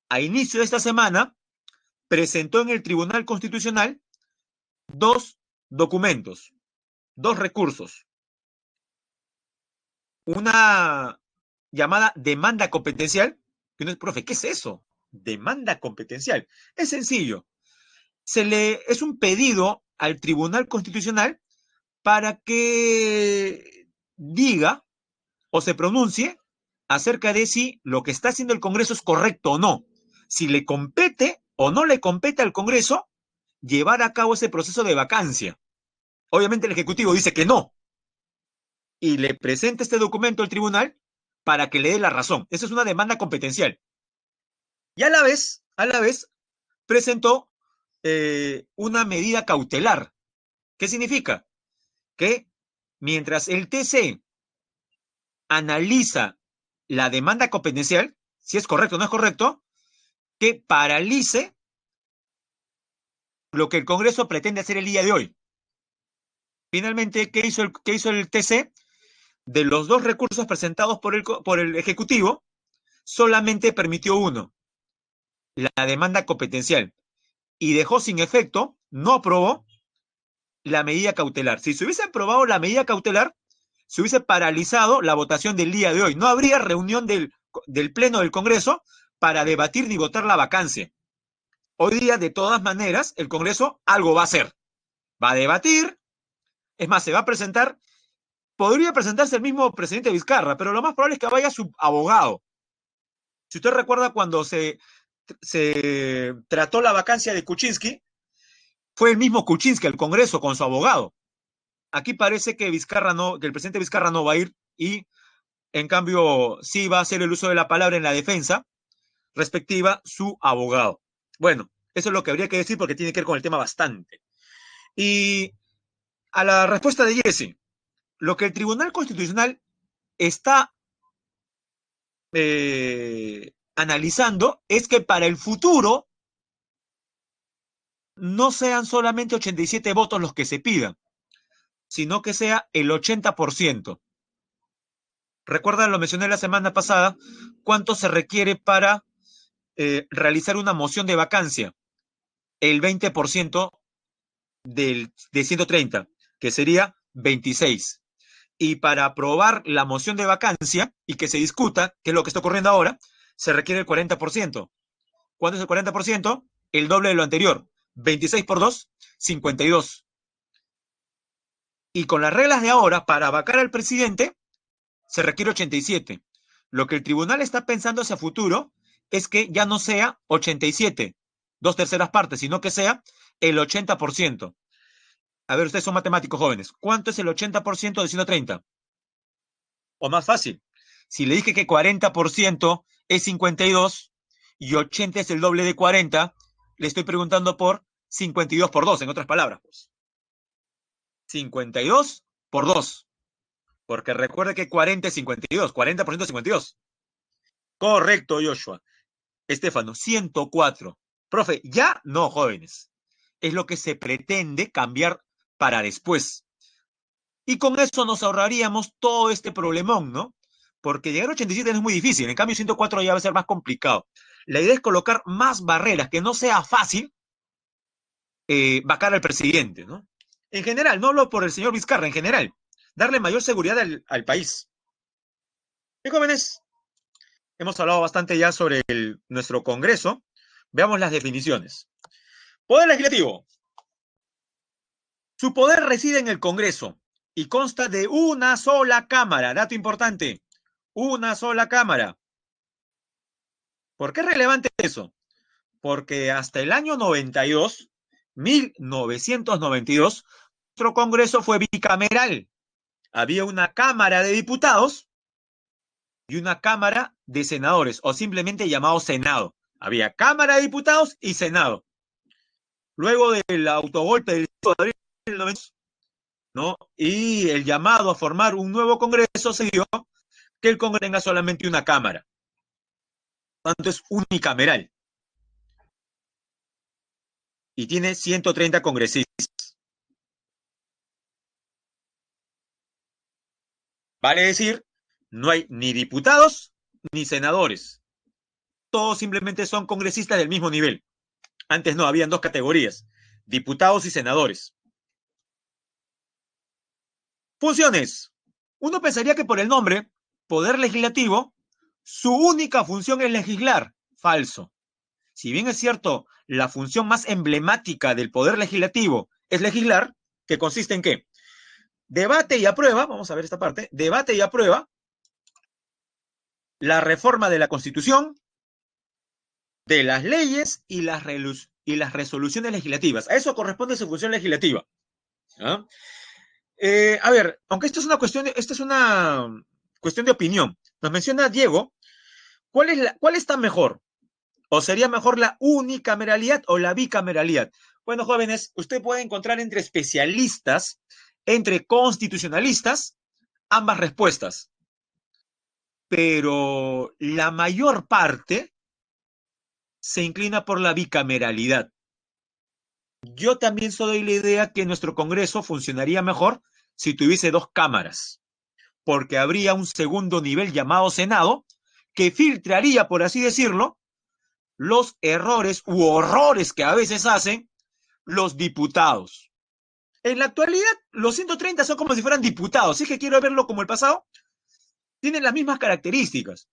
a inicio de esta semana, presentó en el Tribunal Constitucional dos documentos, dos recursos. Una llamada demanda competencial, que no es, profe, ¿qué es eso? Demanda competencial. Es sencillo. Es un pedido al Tribunal Constitucional para que diga o se pronuncie acerca de si lo que está haciendo el Congreso es correcto o no. Si le compete o no le compete al Congreso llevar a cabo ese proceso de vacancia. Obviamente el Ejecutivo dice que no y le presenta este documento al tribunal para que le dé la razón. Esa es una demanda competencial. Y a la vez presentó una medida cautelar. ¿Qué significa? Que mientras el TC analiza la demanda competencial, si es correcto o no es correcto, que paralice lo que el Congreso pretende hacer el día de hoy. Finalmente, qué hizo el TC? De los dos recursos presentados por el Ejecutivo, solamente permitió uno, la demanda competencial, y dejó sin efecto, no aprobó la medida cautelar. Si se hubiese aprobado la medida cautelar, se hubiese paralizado la votación del día de hoy. No habría reunión del Pleno del Congreso para debatir ni votar la vacancia. Hoy día, de todas maneras, el Congreso algo va a hacer. Va a debatir, es más, se va a presentar, podría presentarse el mismo presidente Vizcarra, pero lo más probable es que vaya su abogado. Si usted recuerda cuando se trató la vacancia de Kuczynski, fue el mismo Kuczynski al Congreso con su abogado. Aquí parece que Vizcarra no, que el presidente Vizcarra no va a ir y en cambio sí va a hacer el uso de la palabra en la defensa respectiva su abogado. Bueno, eso es lo que habría que decir porque tiene que ver con el tema bastante. Y a la respuesta de Jesse, lo que el Tribunal Constitucional está analizando es que para el futuro no sean solamente 87 votos los que se pidan, sino que sea el 80%. Recuerdan, lo mencioné la semana pasada, cuánto se requiere para realizar una moción de vacancia. El 20% de 130, que sería 26. Y para aprobar la moción de vacancia y que se discuta, que es lo que está ocurriendo ahora, se requiere el 40%. ¿Cuánto es el 40%? El doble de lo anterior. 26 por 2, 52. Y con las reglas de ahora, para vacar al presidente, se requiere 87. Lo que el tribunal está pensando hacia futuro es que ya no sea 87, 2/3 partes, sino que sea el 80%. A ver, ustedes son matemáticos jóvenes. ¿Cuánto es el 80% de 130? O más fácil, si le dije que 40% es 52 y 80 es el doble de 40, le estoy preguntando por 52 por 2, en otras palabras. Pues. 52 por 2. Porque recuerde que 40 es 52, 40% es 52. Correcto, Joshua. Estefano, 104. Profe, ya no, jóvenes. Es lo que se pretende cambiar para después. Y con eso nos ahorraríamos todo este problemón, ¿no? Porque llegar a 87 no es muy difícil, en cambio 104 ya va a ser más complicado. La idea es colocar más barreras, que no sea fácil vacar al presidente, ¿no? En general, no hablo por el señor Vizcarra, en general, darle mayor seguridad al país. Y jóvenes, hemos hablado bastante ya sobre nuestro Congreso. Veamos las definiciones. Poder legislativo. Su poder reside en el Congreso y consta de una sola cámara. Dato importante, una sola cámara. ¿Por qué es relevante eso? Porque hasta el año 92, 1992, nuestro Congreso fue bicameral. Había una Cámara de Diputados y una Cámara de Senadores, o simplemente llamado Senado. Había Cámara de Diputados y Senado. Luego del autogolpe del 5 de abril del 92, ¿no? Y el llamado a formar un nuevo Congreso se dio que el Congreso tenga solamente una Cámara. Por tanto, es unicameral. Y tiene 130 congresistas. Vale decir, no hay ni diputados ni senadores. Todos simplemente son congresistas del mismo nivel. Antes no, habían dos categorías, diputados y senadores. Funciones. Uno pensaría que por el nombre, Poder Legislativo, su única función es legislar. Falso. Si bien es cierto, la función más emblemática del Poder Legislativo es legislar, que consiste en qué? Debate y aprueba, vamos a ver esta parte, debate y aprueba la reforma de la Constitución, de las leyes y las resoluciones legislativas. A eso corresponde su función legislativa. ¿Ah? A ver, aunque esta es una cuestión de opinión. Nos menciona Diego, ¿cuál está mejor? ¿O sería mejor la unicameralidad o la bicameralidad? Bueno, jóvenes, usted puede encontrar entre especialistas, entre constitucionalistas, ambas respuestas. Pero la mayor parte se inclina por la bicameralidad. Yo también soy de la idea que nuestro Congreso funcionaría mejor si tuviese dos cámaras, porque habría un segundo nivel llamado Senado que filtraría, por así decirlo, los errores u horrores que a veces hacen los diputados. En la actualidad, los 130 son como si fueran diputados. Si es que quiero verlo como el pasado, tienen las mismas características.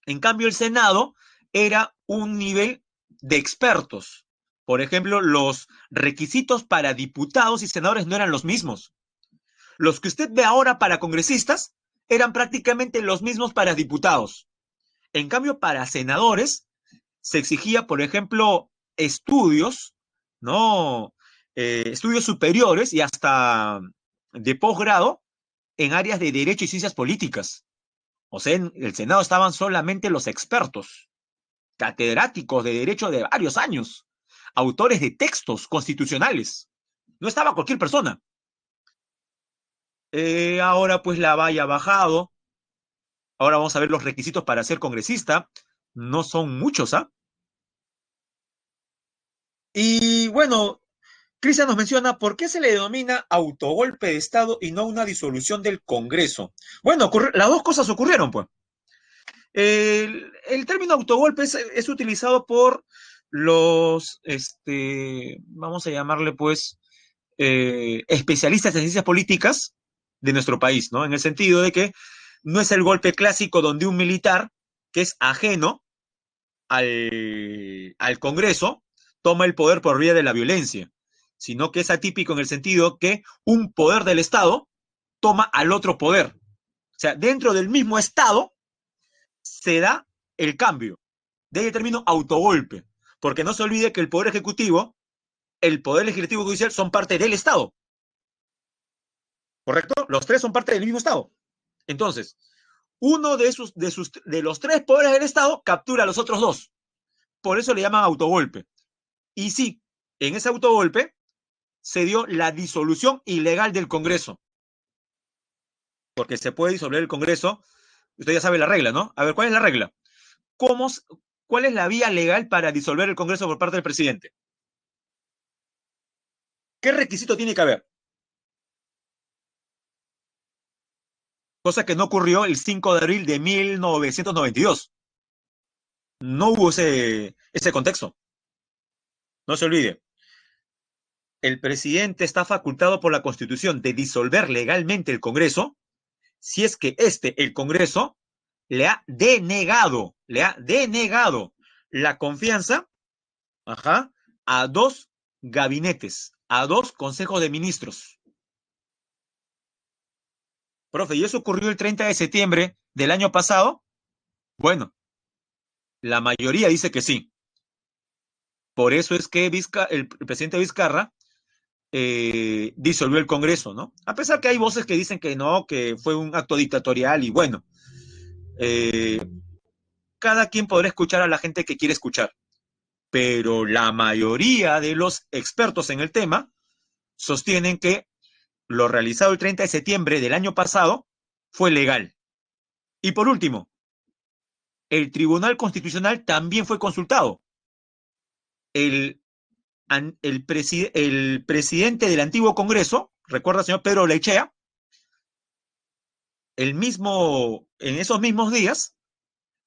En cambio, el Senado era un nivel de expertos. Por ejemplo, los requisitos para diputados y senadores no eran los mismos. Los que usted ve ahora para congresistas eran prácticamente los mismos para diputados. En cambio, para senadores se exigía, por ejemplo, estudios, ¿no? Estudios superiores y hasta de posgrado en áreas de derecho y ciencias políticas. O sea, en el Senado estaban solamente los expertos, catedráticos de derecho de varios años, autores de textos constitucionales. No estaba cualquier persona. Ahora pues la valla ha bajado. Ahora vamos a ver los requisitos para ser congresista. No son muchos, ¿ah? Y bueno, Cristian nos menciona por qué se le denomina autogolpe de Estado y no una disolución del Congreso. Bueno, las dos cosas ocurrieron, pues. El término autogolpe es utilizado por los, vamos a llamarle pues, especialistas en ciencias políticas de nuestro país, ¿no? En el sentido de que no es el golpe clásico donde un militar que es ajeno al Congreso toma el poder por vía de la violencia, sino que es atípico en el sentido que un poder del Estado toma al otro poder. O sea, dentro del mismo Estado se da el cambio. De ahí el término autogolpe, porque no se olvide que el Poder Ejecutivo, el Poder Legislativo y Judicial son parte del Estado. ¿Correcto? Los tres son parte del mismo Estado. Entonces, uno de los tres poderes del Estado captura a los otros dos. Por eso le llaman autogolpe. Y sí, en ese autogolpe se dio la disolución ilegal del Congreso. Porque se puede disolver el Congreso. Usted ya sabe la regla, ¿no? A ver, ¿cuál es la regla? ¿Cómo, ¿Cuál es la vía legal para disolver el Congreso por parte del presidente? ¿Qué requisito tiene que haber? Cosa que no ocurrió el 5 de abril de 1992. No hubo ese contexto. No se olvide. El presidente está facultado por la Constitución de disolver legalmente el Congreso si es que el Congreso, le ha denegado la confianza, ajá, a dos gabinetes, a 2 consejos de ministros. Profe, ¿y eso ocurrió el 30 de septiembre del año pasado? Bueno, la mayoría dice que sí. Por eso es que el presidente Vizcarra disolvió el Congreso, ¿no? A pesar que hay voces que dicen que no, que fue un acto dictatorial y bueno, eh, cada quien podrá escuchar a la gente que quiere escuchar, pero la mayoría de los expertos en el tema sostienen que lo realizado el 30 de septiembre del año pasado fue legal. Y por último, el Tribunal Constitucional también fue consultado. El, el presidente del antiguo Congreso, recuerda, señor Pedro Lechea, en esos mismos días,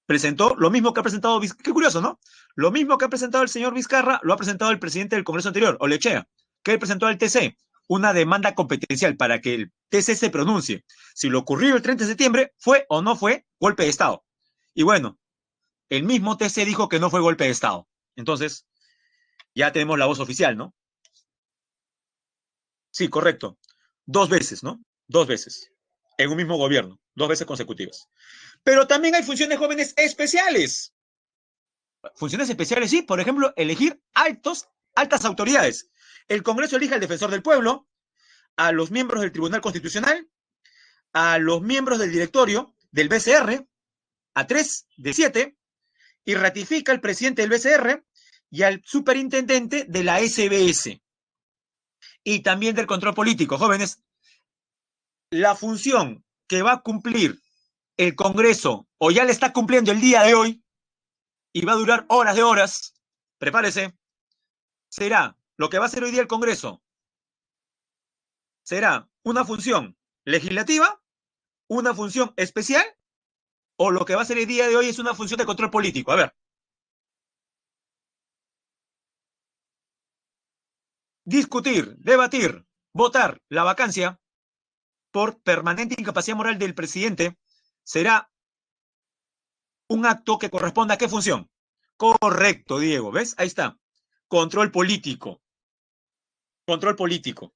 presentó lo mismo que ha presentado, qué curioso, ¿no? Lo mismo que ha presentado el señor Vizcarra, lo ha presentado el presidente del Congreso anterior, Olechea, que presentó al TC una demanda competencial para que el TC se pronuncie si lo ocurrido el 30 de septiembre fue o no fue golpe de Estado. Y bueno, el mismo TC dijo que no fue golpe de Estado. Entonces, ya tenemos la voz oficial, ¿no? Sí, correcto. 2 veces, ¿no? 2 veces. En un mismo gobierno, 2 veces consecutivas. Pero también hay funciones jóvenes especiales. Funciones especiales, sí, por ejemplo, elegir altas autoridades. El Congreso elige al defensor del pueblo, a los miembros del Tribunal Constitucional, a los miembros del directorio del BCR, a 3 de 7, y ratifica al presidente del BCR y al superintendente de la SBS. Y también del control político. Jóvenes, la función que va a cumplir el Congreso, o ya le está cumpliendo el día de hoy, y va a durar horas de horas, prepárese, será lo que va a hacer hoy día el Congreso. ¿Será una función legislativa, una función especial, o lo que va a ser el día de hoy es una función de control político? A ver. Discutir, debatir, votar la vacancia por permanente incapacidad moral del presidente será un acto que corresponda a qué función. Correcto, Diego, ¿ves? Ahí está. Control político. Control político.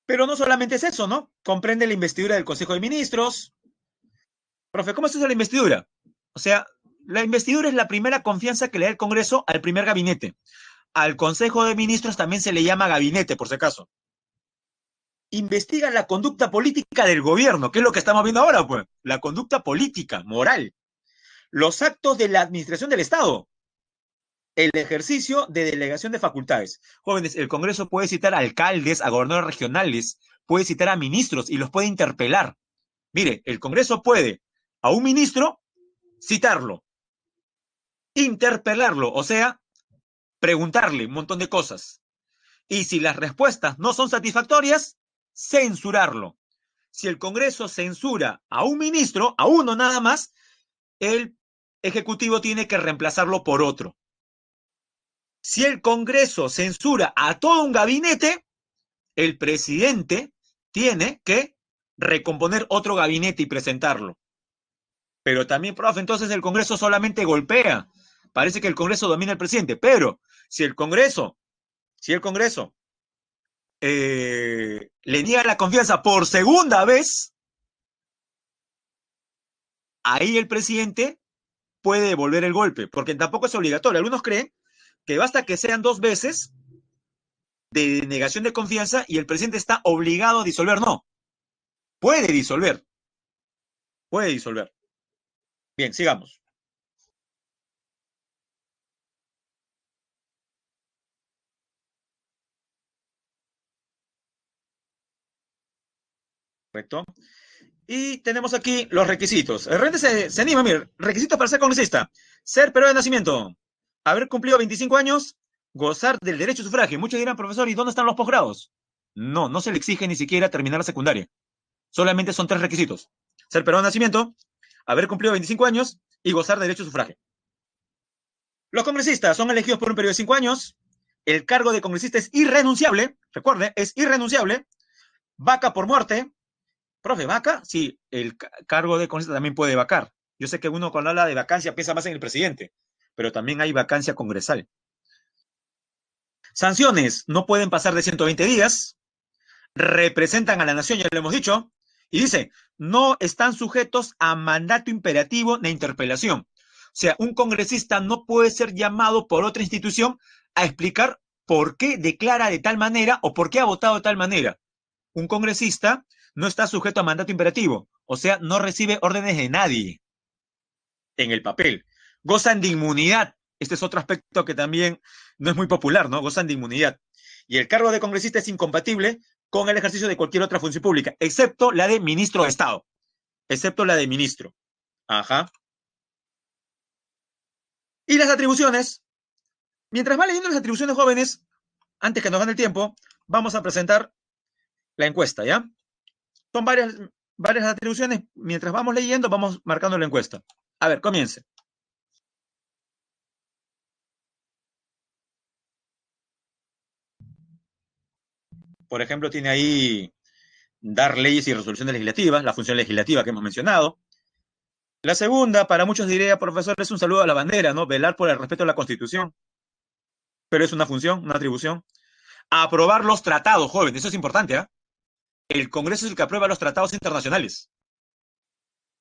Pero no solamente es eso, ¿no? Comprende la investidura del Consejo de Ministros. Profe, ¿cómo es eso la investidura? O sea, la investidura es la primera confianza que le da el Congreso al primer gabinete. Al Consejo de Ministros también se le llama gabinete, por si acaso. Investiga la conducta política del gobierno, que es lo que estamos viendo ahora, pues. La conducta política, moral. Los actos de la administración del Estado. El ejercicio de delegación de facultades. Jóvenes, el Congreso puede citar a alcaldes, a gobernadores regionales, puede citar a ministros y los puede interpelar. Mire, el Congreso puede a un ministro citarlo, interpelarlo, o sea, preguntarle un montón de cosas. Y si las respuestas no son satisfactorias, censurarlo. Si el Congreso censura a un ministro, a uno nada más, el Ejecutivo tiene que reemplazarlo por otro. Si el Congreso censura a todo un gabinete, el presidente tiene que recomponer otro gabinete y presentarlo. Pero también, profe, entonces el Congreso solamente golpea. Parece que el Congreso domina al presidente, pero si el Congreso le niega la confianza por segunda vez, ahí el presidente puede devolver el golpe, porque tampoco es obligatorio. Algunos creen que basta que sean 2 veces de negación de confianza y el presidente está obligado a disolver. No, puede disolver, puede disolver. Bien, sigamos. Correcto. Y tenemos aquí los requisitos. El rente se anima, mire, requisitos para ser congresista. Ser peruano de nacimiento, haber cumplido 25 años, gozar del derecho a sufragio. Muchos dirán, profesor, ¿y dónde están los posgrados? No, no se le exige ni siquiera terminar la secundaria. Solamente son 3 requisitos. Ser peruano de nacimiento, haber cumplido 25 años y gozar de derecho a sufragio. Los congresistas son elegidos por un periodo de 5 años. El cargo de congresista es irrenunciable. Recuerde, es irrenunciable. Vaca por muerte. Profe, ¿vaca? Sí, el cargo de congresista también puede vacar. Yo sé que uno cuando habla de vacancia piensa más en el presidente, pero también hay vacancia congresal. Sanciones no pueden pasar de 120 días, representan a la nación, ya lo hemos dicho, y dice, no están sujetos a mandato imperativo ni interpelación. O sea, un congresista no puede ser llamado por otra institución a explicar por qué declara de tal manera o por qué ha votado de tal manera. Un congresista no está sujeto a mandato imperativo, o sea, no recibe órdenes de nadie en el papel. Gozan de inmunidad. Este es otro aspecto que también no es muy popular, ¿no? Gozan de inmunidad. Y el cargo de congresista es incompatible con el ejercicio de cualquier otra función pública, excepto la de ministro de Estado, excepto la de ministro. Ajá. Y las atribuciones, mientras va leyendo las atribuciones jóvenes, antes que nos gane el tiempo, vamos a presentar la encuesta, ¿ya? Son varias atribuciones. Mientras vamos leyendo, vamos marcando la encuesta. A ver, comience. Por ejemplo, tiene ahí dar leyes y resoluciones legislativas, la función legislativa que hemos mencionado. La segunda, para muchos diría, profesor, es un saludo a la bandera, ¿no? Velar por el respeto a la Constitución, pero es una función, una atribución. Aprobar los tratados, joven, eso es importante, ¿eh? El Congreso es el que aprueba los tratados internacionales.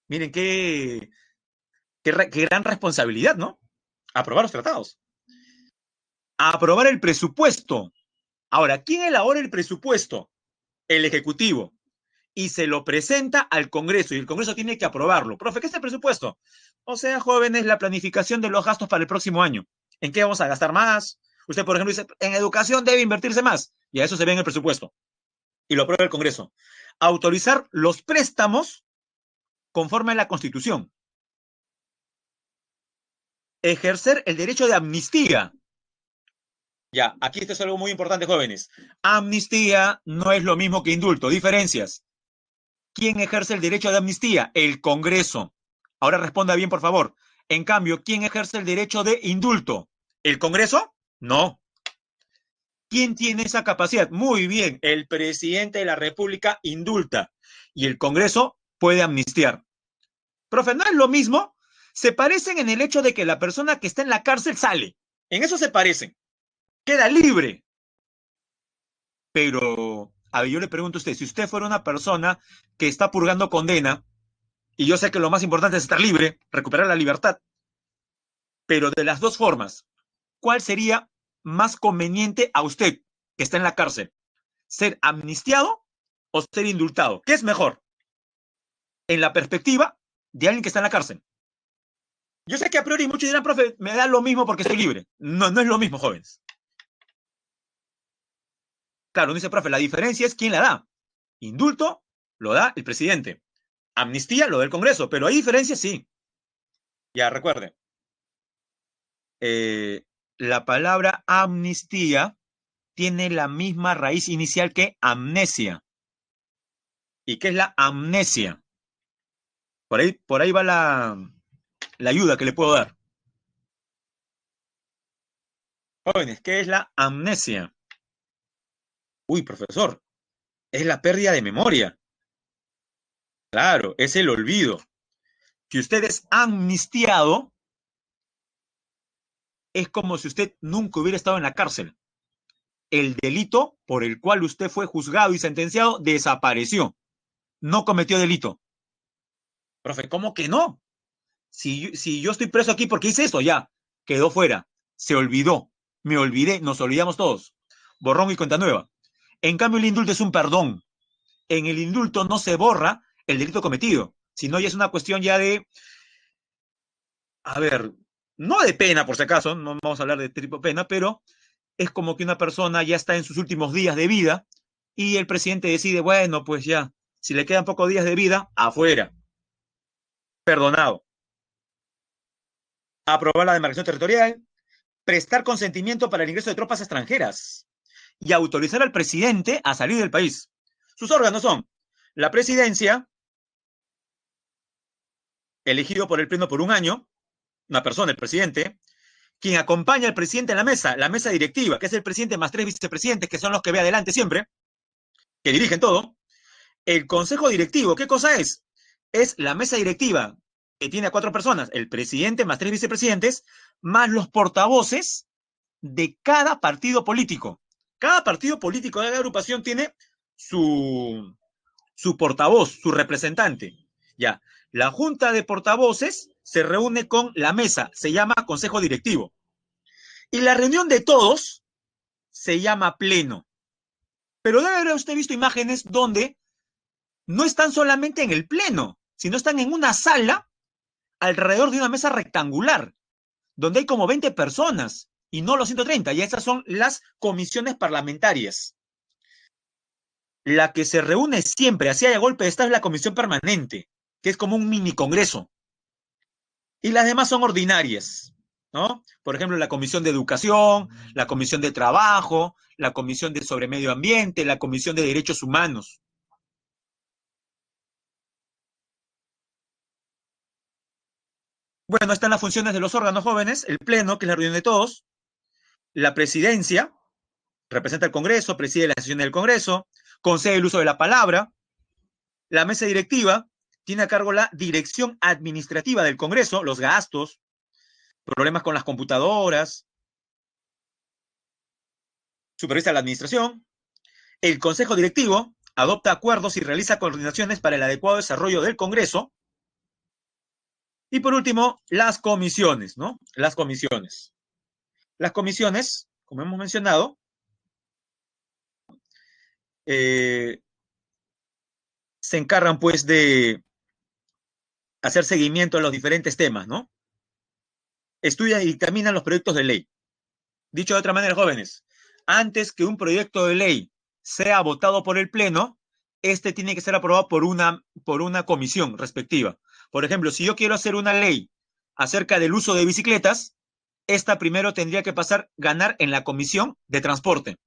Miren qué gran responsabilidad, ¿no? Aprobar los tratados. Aprobar el presupuesto. Ahora, ¿quién elabora el presupuesto? El Ejecutivo. Y se lo presenta al Congreso y el Congreso tiene que aprobarlo. Profe, ¿qué es el presupuesto? O sea, jóvenes, la planificación de los gastos para el próximo año. ¿En qué vamos a gastar más? Usted, por ejemplo, dice, en educación debe invertirse más. Y a eso se ve en el presupuesto. Y lo aprueba el Congreso. Autorizar los préstamos conforme a la Constitución. Ejercer el derecho de amnistía. Ya, aquí esto es algo muy importante, jóvenes. Amnistía no es lo mismo que indulto. Diferencias. ¿Quién ejerce el derecho de amnistía? El Congreso. Ahora responda bien, por favor. En cambio, ¿quién ejerce el derecho de indulto? ¿El Congreso? No. ¿Quién tiene esa capacidad? Muy bien, el presidente de la República indulta y el Congreso puede amnistiar. Profe, ¿no es lo mismo? Se parecen en el hecho de que la persona que está en la cárcel sale. En eso se parecen. Queda libre. Pero, a ver, yo le pregunto a usted, si usted fuera una persona que está purgando condena, y yo sé que lo más importante es estar libre, recuperar la libertad, pero de las dos formas, ¿cuál sería más conveniente a usted que está en la cárcel? ¿Ser amnistiado o ser indultado? ¿Qué es mejor? En la perspectiva de alguien que está en la cárcel. Yo sé que a priori muchos dirán, profe, me da lo mismo porque estoy libre. No, no es lo mismo, jóvenes. Claro, uno dice, profe, la diferencia es quién la da. Indulto lo da el presidente. Amnistía lo da el Congreso, pero hay diferencias, sí. Ya, recuerde. La palabra amnistía tiene la misma raíz inicial que amnesia. ¿Y qué es la amnesia? Por ahí va la ayuda que le puedo dar. Jóvenes, ¿qué es la amnesia? Uy, profesor, es la pérdida de memoria. Claro, es el olvido. Si usted es amnistiado, es como si usted nunca hubiera estado en la cárcel. El delito por el cual usted fue juzgado y sentenciado desapareció. No cometió delito. Profe, ¿cómo que no? Si yo estoy preso aquí porque hice eso, ya, quedó fuera, se olvidó, me olvidé, nos olvidamos todos. Borrón y cuenta nueva. En cambio, el indulto es un perdón. En el indulto no se borra el delito cometido, sino ya es una cuestión ya de, a ver, no de pena por si acaso, no vamos a hablar de tipo de pena, pero es como que una persona ya está en sus últimos días de vida y el presidente decide, bueno, pues ya, si le quedan pocos días de vida, afuera, perdonado. Aprobar la demarcación territorial, prestar consentimiento para el ingreso de tropas extranjeras y autorizar al presidente a salir del país. Sus órganos son la presidencia, elegido por el pleno por un año, una persona, el presidente, quien acompaña al presidente en la mesa directiva, que es el presidente más tres vicepresidentes, que son los que ve adelante siempre, que dirigen todo. El consejo directivo, ¿qué cosa es? Es la mesa directiva que tiene a cuatro personas, el presidente más tres vicepresidentes, más los portavoces de cada partido político. Cada partido político de la agrupación tiene su portavoz, su representante. Ya, la junta de portavoces se reúne con la mesa, se llama consejo directivo. Y la reunión de todos se llama pleno. Pero debe haber usted visto imágenes donde no están solamente en el pleno, sino están en una sala alrededor de una mesa rectangular, donde hay como 20 personas y no los 130. Y esas son las comisiones parlamentarias. La que se reúne siempre, así haya golpe de estado, es la comisión permanente, que es como un mini congreso. Y las demás son ordinarias, ¿no? Por ejemplo, la comisión de educación, la comisión de trabajo, la comisión de sobre medio ambiente, la comisión de derechos humanos. Bueno, están las funciones de los órganos jóvenes, el pleno, que es la reunión de todos, la presidencia, representa el Congreso, preside la sesión del Congreso, concede el uso de la palabra, la mesa directiva tiene a cargo la dirección administrativa del Congreso, los gastos, problemas con las computadoras, supervisa la administración, el Consejo Directivo adopta acuerdos y realiza coordinaciones para el adecuado desarrollo del Congreso, y por último, las comisiones, ¿no? Las comisiones. Las comisiones, como hemos mencionado, se encargan pues de hacer seguimiento a los diferentes temas, ¿no? Estudian y dictaminan los proyectos de ley. Dicho de otra manera, jóvenes, antes que un proyecto de ley sea votado por el Pleno, este tiene que ser aprobado por una comisión respectiva. Por ejemplo, si yo quiero hacer una ley acerca del uso de bicicletas, esta primero tendría que ganar en la comisión de transporte.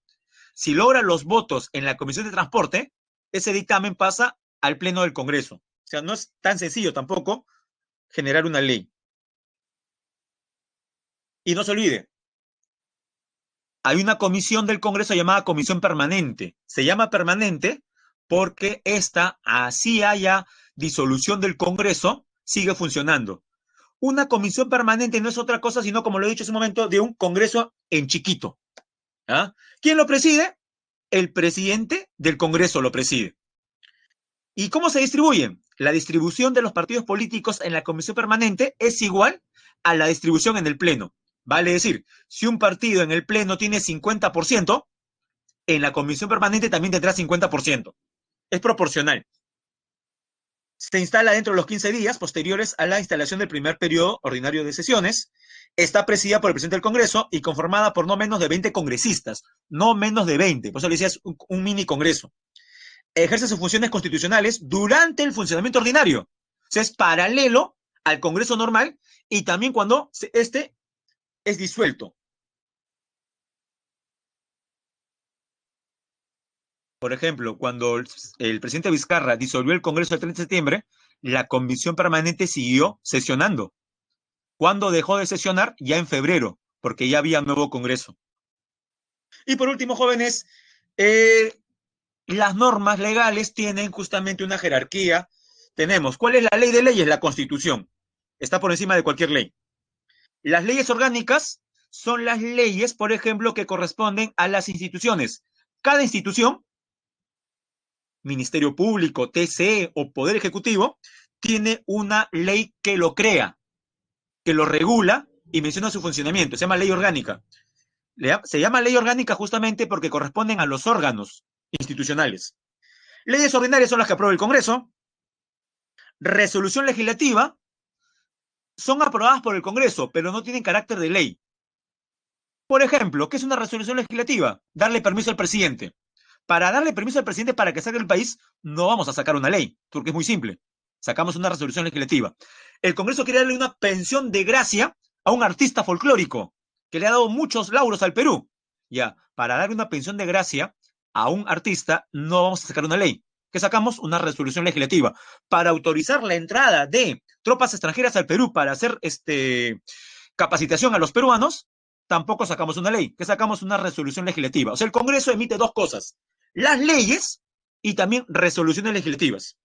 Si logra los votos en la comisión de transporte, ese dictamen pasa al Pleno del Congreso. O sea, no es tan sencillo tampoco generar una ley. Y no se olvide, hay una comisión del Congreso llamada Comisión Permanente. Se llama permanente porque esta, así haya disolución del Congreso, sigue funcionando. Una comisión permanente no es otra cosa, sino, como lo he dicho hace un momento, de un Congreso en chiquito. ¿Ah? ¿Quién lo preside? El presidente del Congreso lo preside. ¿Y cómo se distribuyen? La distribución de los partidos políticos en la comisión permanente es igual a la distribución en el Pleno. Vale decir, si un partido en el Pleno tiene 50%, en la comisión permanente también tendrá 50%. Es proporcional. Se instala dentro de los 15 días posteriores a la instalación del primer periodo ordinario de sesiones. Está presidida por el presidente del Congreso y conformada por no menos de 20 congresistas, no menos de 20. Por eso le decía, es un mini congreso. Ejerce sus funciones constitucionales durante el funcionamiento ordinario. O sea, es paralelo al Congreso normal y también cuando este es disuelto. Por ejemplo, cuando el presidente Vizcarra disolvió el Congreso el 30 de septiembre, la comisión permanente siguió sesionando. ¿Cuándo dejó de sesionar? Ya en febrero, porque ya había nuevo Congreso. Y por último, jóvenes, las normas legales tienen justamente una jerarquía. Tenemos, ¿cuál es la ley de leyes? La Constitución. Está por encima de cualquier ley. Las leyes orgánicas son las leyes, por ejemplo, que corresponden a las instituciones. Cada institución, Ministerio Público, TCE o Poder Ejecutivo, tiene una ley que lo crea, que lo regula y menciona su funcionamiento. Se llama ley orgánica. Se llama ley orgánica justamente porque corresponden a los órganos institucionales. Leyes ordinarias son las que aprueba el Congreso. Resolución legislativa son aprobadas por el Congreso, pero no tienen carácter de ley. Por ejemplo, ¿qué es una resolución legislativa? Darle permiso al presidente. Para darle permiso al presidente para que salga del país, no vamos a sacar una ley, porque es muy simple. Sacamos una resolución legislativa. El Congreso quiere darle una pensión de gracia a un artista folclórico que le ha dado muchos lauros al Perú. Ya, para darle una pensión de gracia a un artista, no vamos a sacar una ley. ¿Qué sacamos? Una resolución legislativa. Para autorizar la entrada de tropas extranjeras al Perú para hacer capacitación a los peruanos, tampoco sacamos una ley, que sacamos una resolución legislativa. O sea, el Congreso emite dos cosas, las leyes y también resoluciones legislativas.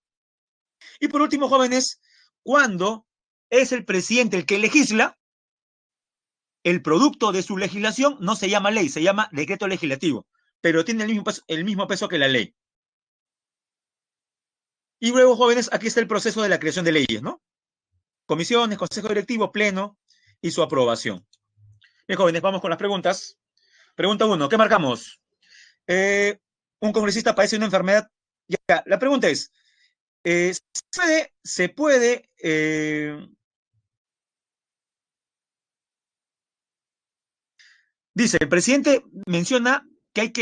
Y por último, jóvenes, cuando es el presidente el que legisla, el producto de su legislación no se llama ley, se llama decreto legislativo, pero tiene el mismo peso que la ley. Y luego, jóvenes, aquí está el proceso de la creación de leyes, ¿no? Comisiones, consejo directivo, pleno y su aprobación. Bien, jóvenes, vamos con las preguntas. Pregunta 1, ¿qué marcamos? Un congresista padece una enfermedad. Ya, la pregunta es, ¿se puede dice, el presidente menciona que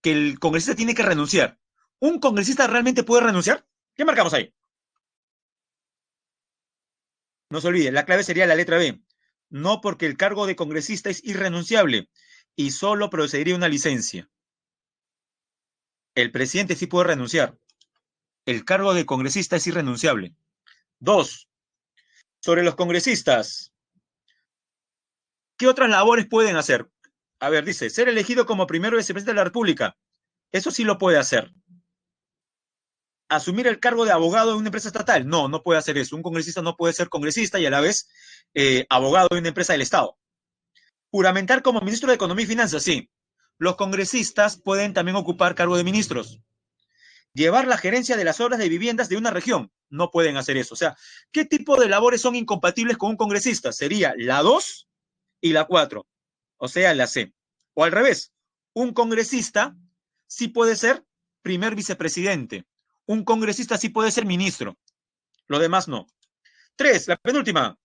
que el congresista tiene que renunciar. ¿Un congresista realmente puede renunciar? ¿Qué marcamos ahí? No se olvide, la clave sería la letra B. No, porque el cargo de congresista es irrenunciable y solo procedería una licencia. El presidente sí puede renunciar. El cargo de congresista es irrenunciable. 2. Sobre los congresistas, ¿qué otras labores pueden hacer? A ver, dice, ser elegido como primero vicepresidente de la República. Eso sí lo puede hacer. Asumir el cargo de abogado de una empresa estatal. No, no puede hacer eso. Un congresista no puede ser congresista y a la vez abogado de una empresa del Estado. Juramentar como ministro de Economía y Finanzas, sí. Los congresistas pueden también ocupar cargo de ministros. Llevar la gerencia de las obras de viviendas de una región. No pueden hacer eso. O sea, ¿qué tipo de labores son incompatibles con un congresista? Sería la 2 y la 4. O sea, la C. O al revés. Un congresista sí puede ser primer vicepresidente. Un congresista sí puede ser ministro. Lo demás no. 3, la penúltima.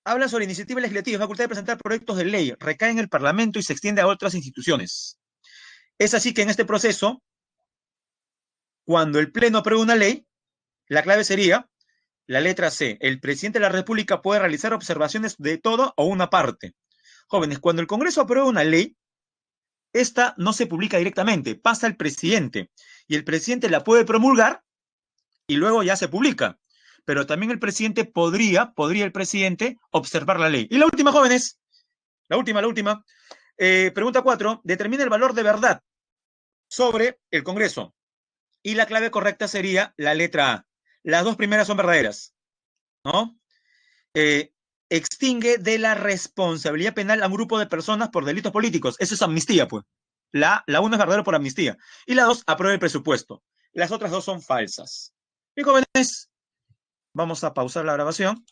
Habla sobre iniciativa legislativa, facultad de presentar proyectos de ley, recae en el Parlamento y se extiende a otras instituciones. Es así que en este proceso, cuando el Pleno aprueba una ley, la clave sería la letra C. El presidente de la República puede realizar observaciones de todo o una parte. Jóvenes, cuando el Congreso aprueba una ley, esta no se publica directamente, pasa al presidente y el presidente la puede promulgar y luego ya se publica. Pero también el presidente podría el presidente observar la ley. Y la última, jóvenes, la última. Pregunta 4, determina el valor de verdad sobre el Congreso. Y la clave correcta sería la letra A. Las dos primeras son verdaderas, ¿no? Extingue de la responsabilidad penal a un grupo de personas por delitos políticos. Eso es amnistía, pues. La 1 es verdadero por amnistía. Y la 2, aprueba el presupuesto. Las otras dos son falsas. Bien, jóvenes, vamos a pausar la grabación.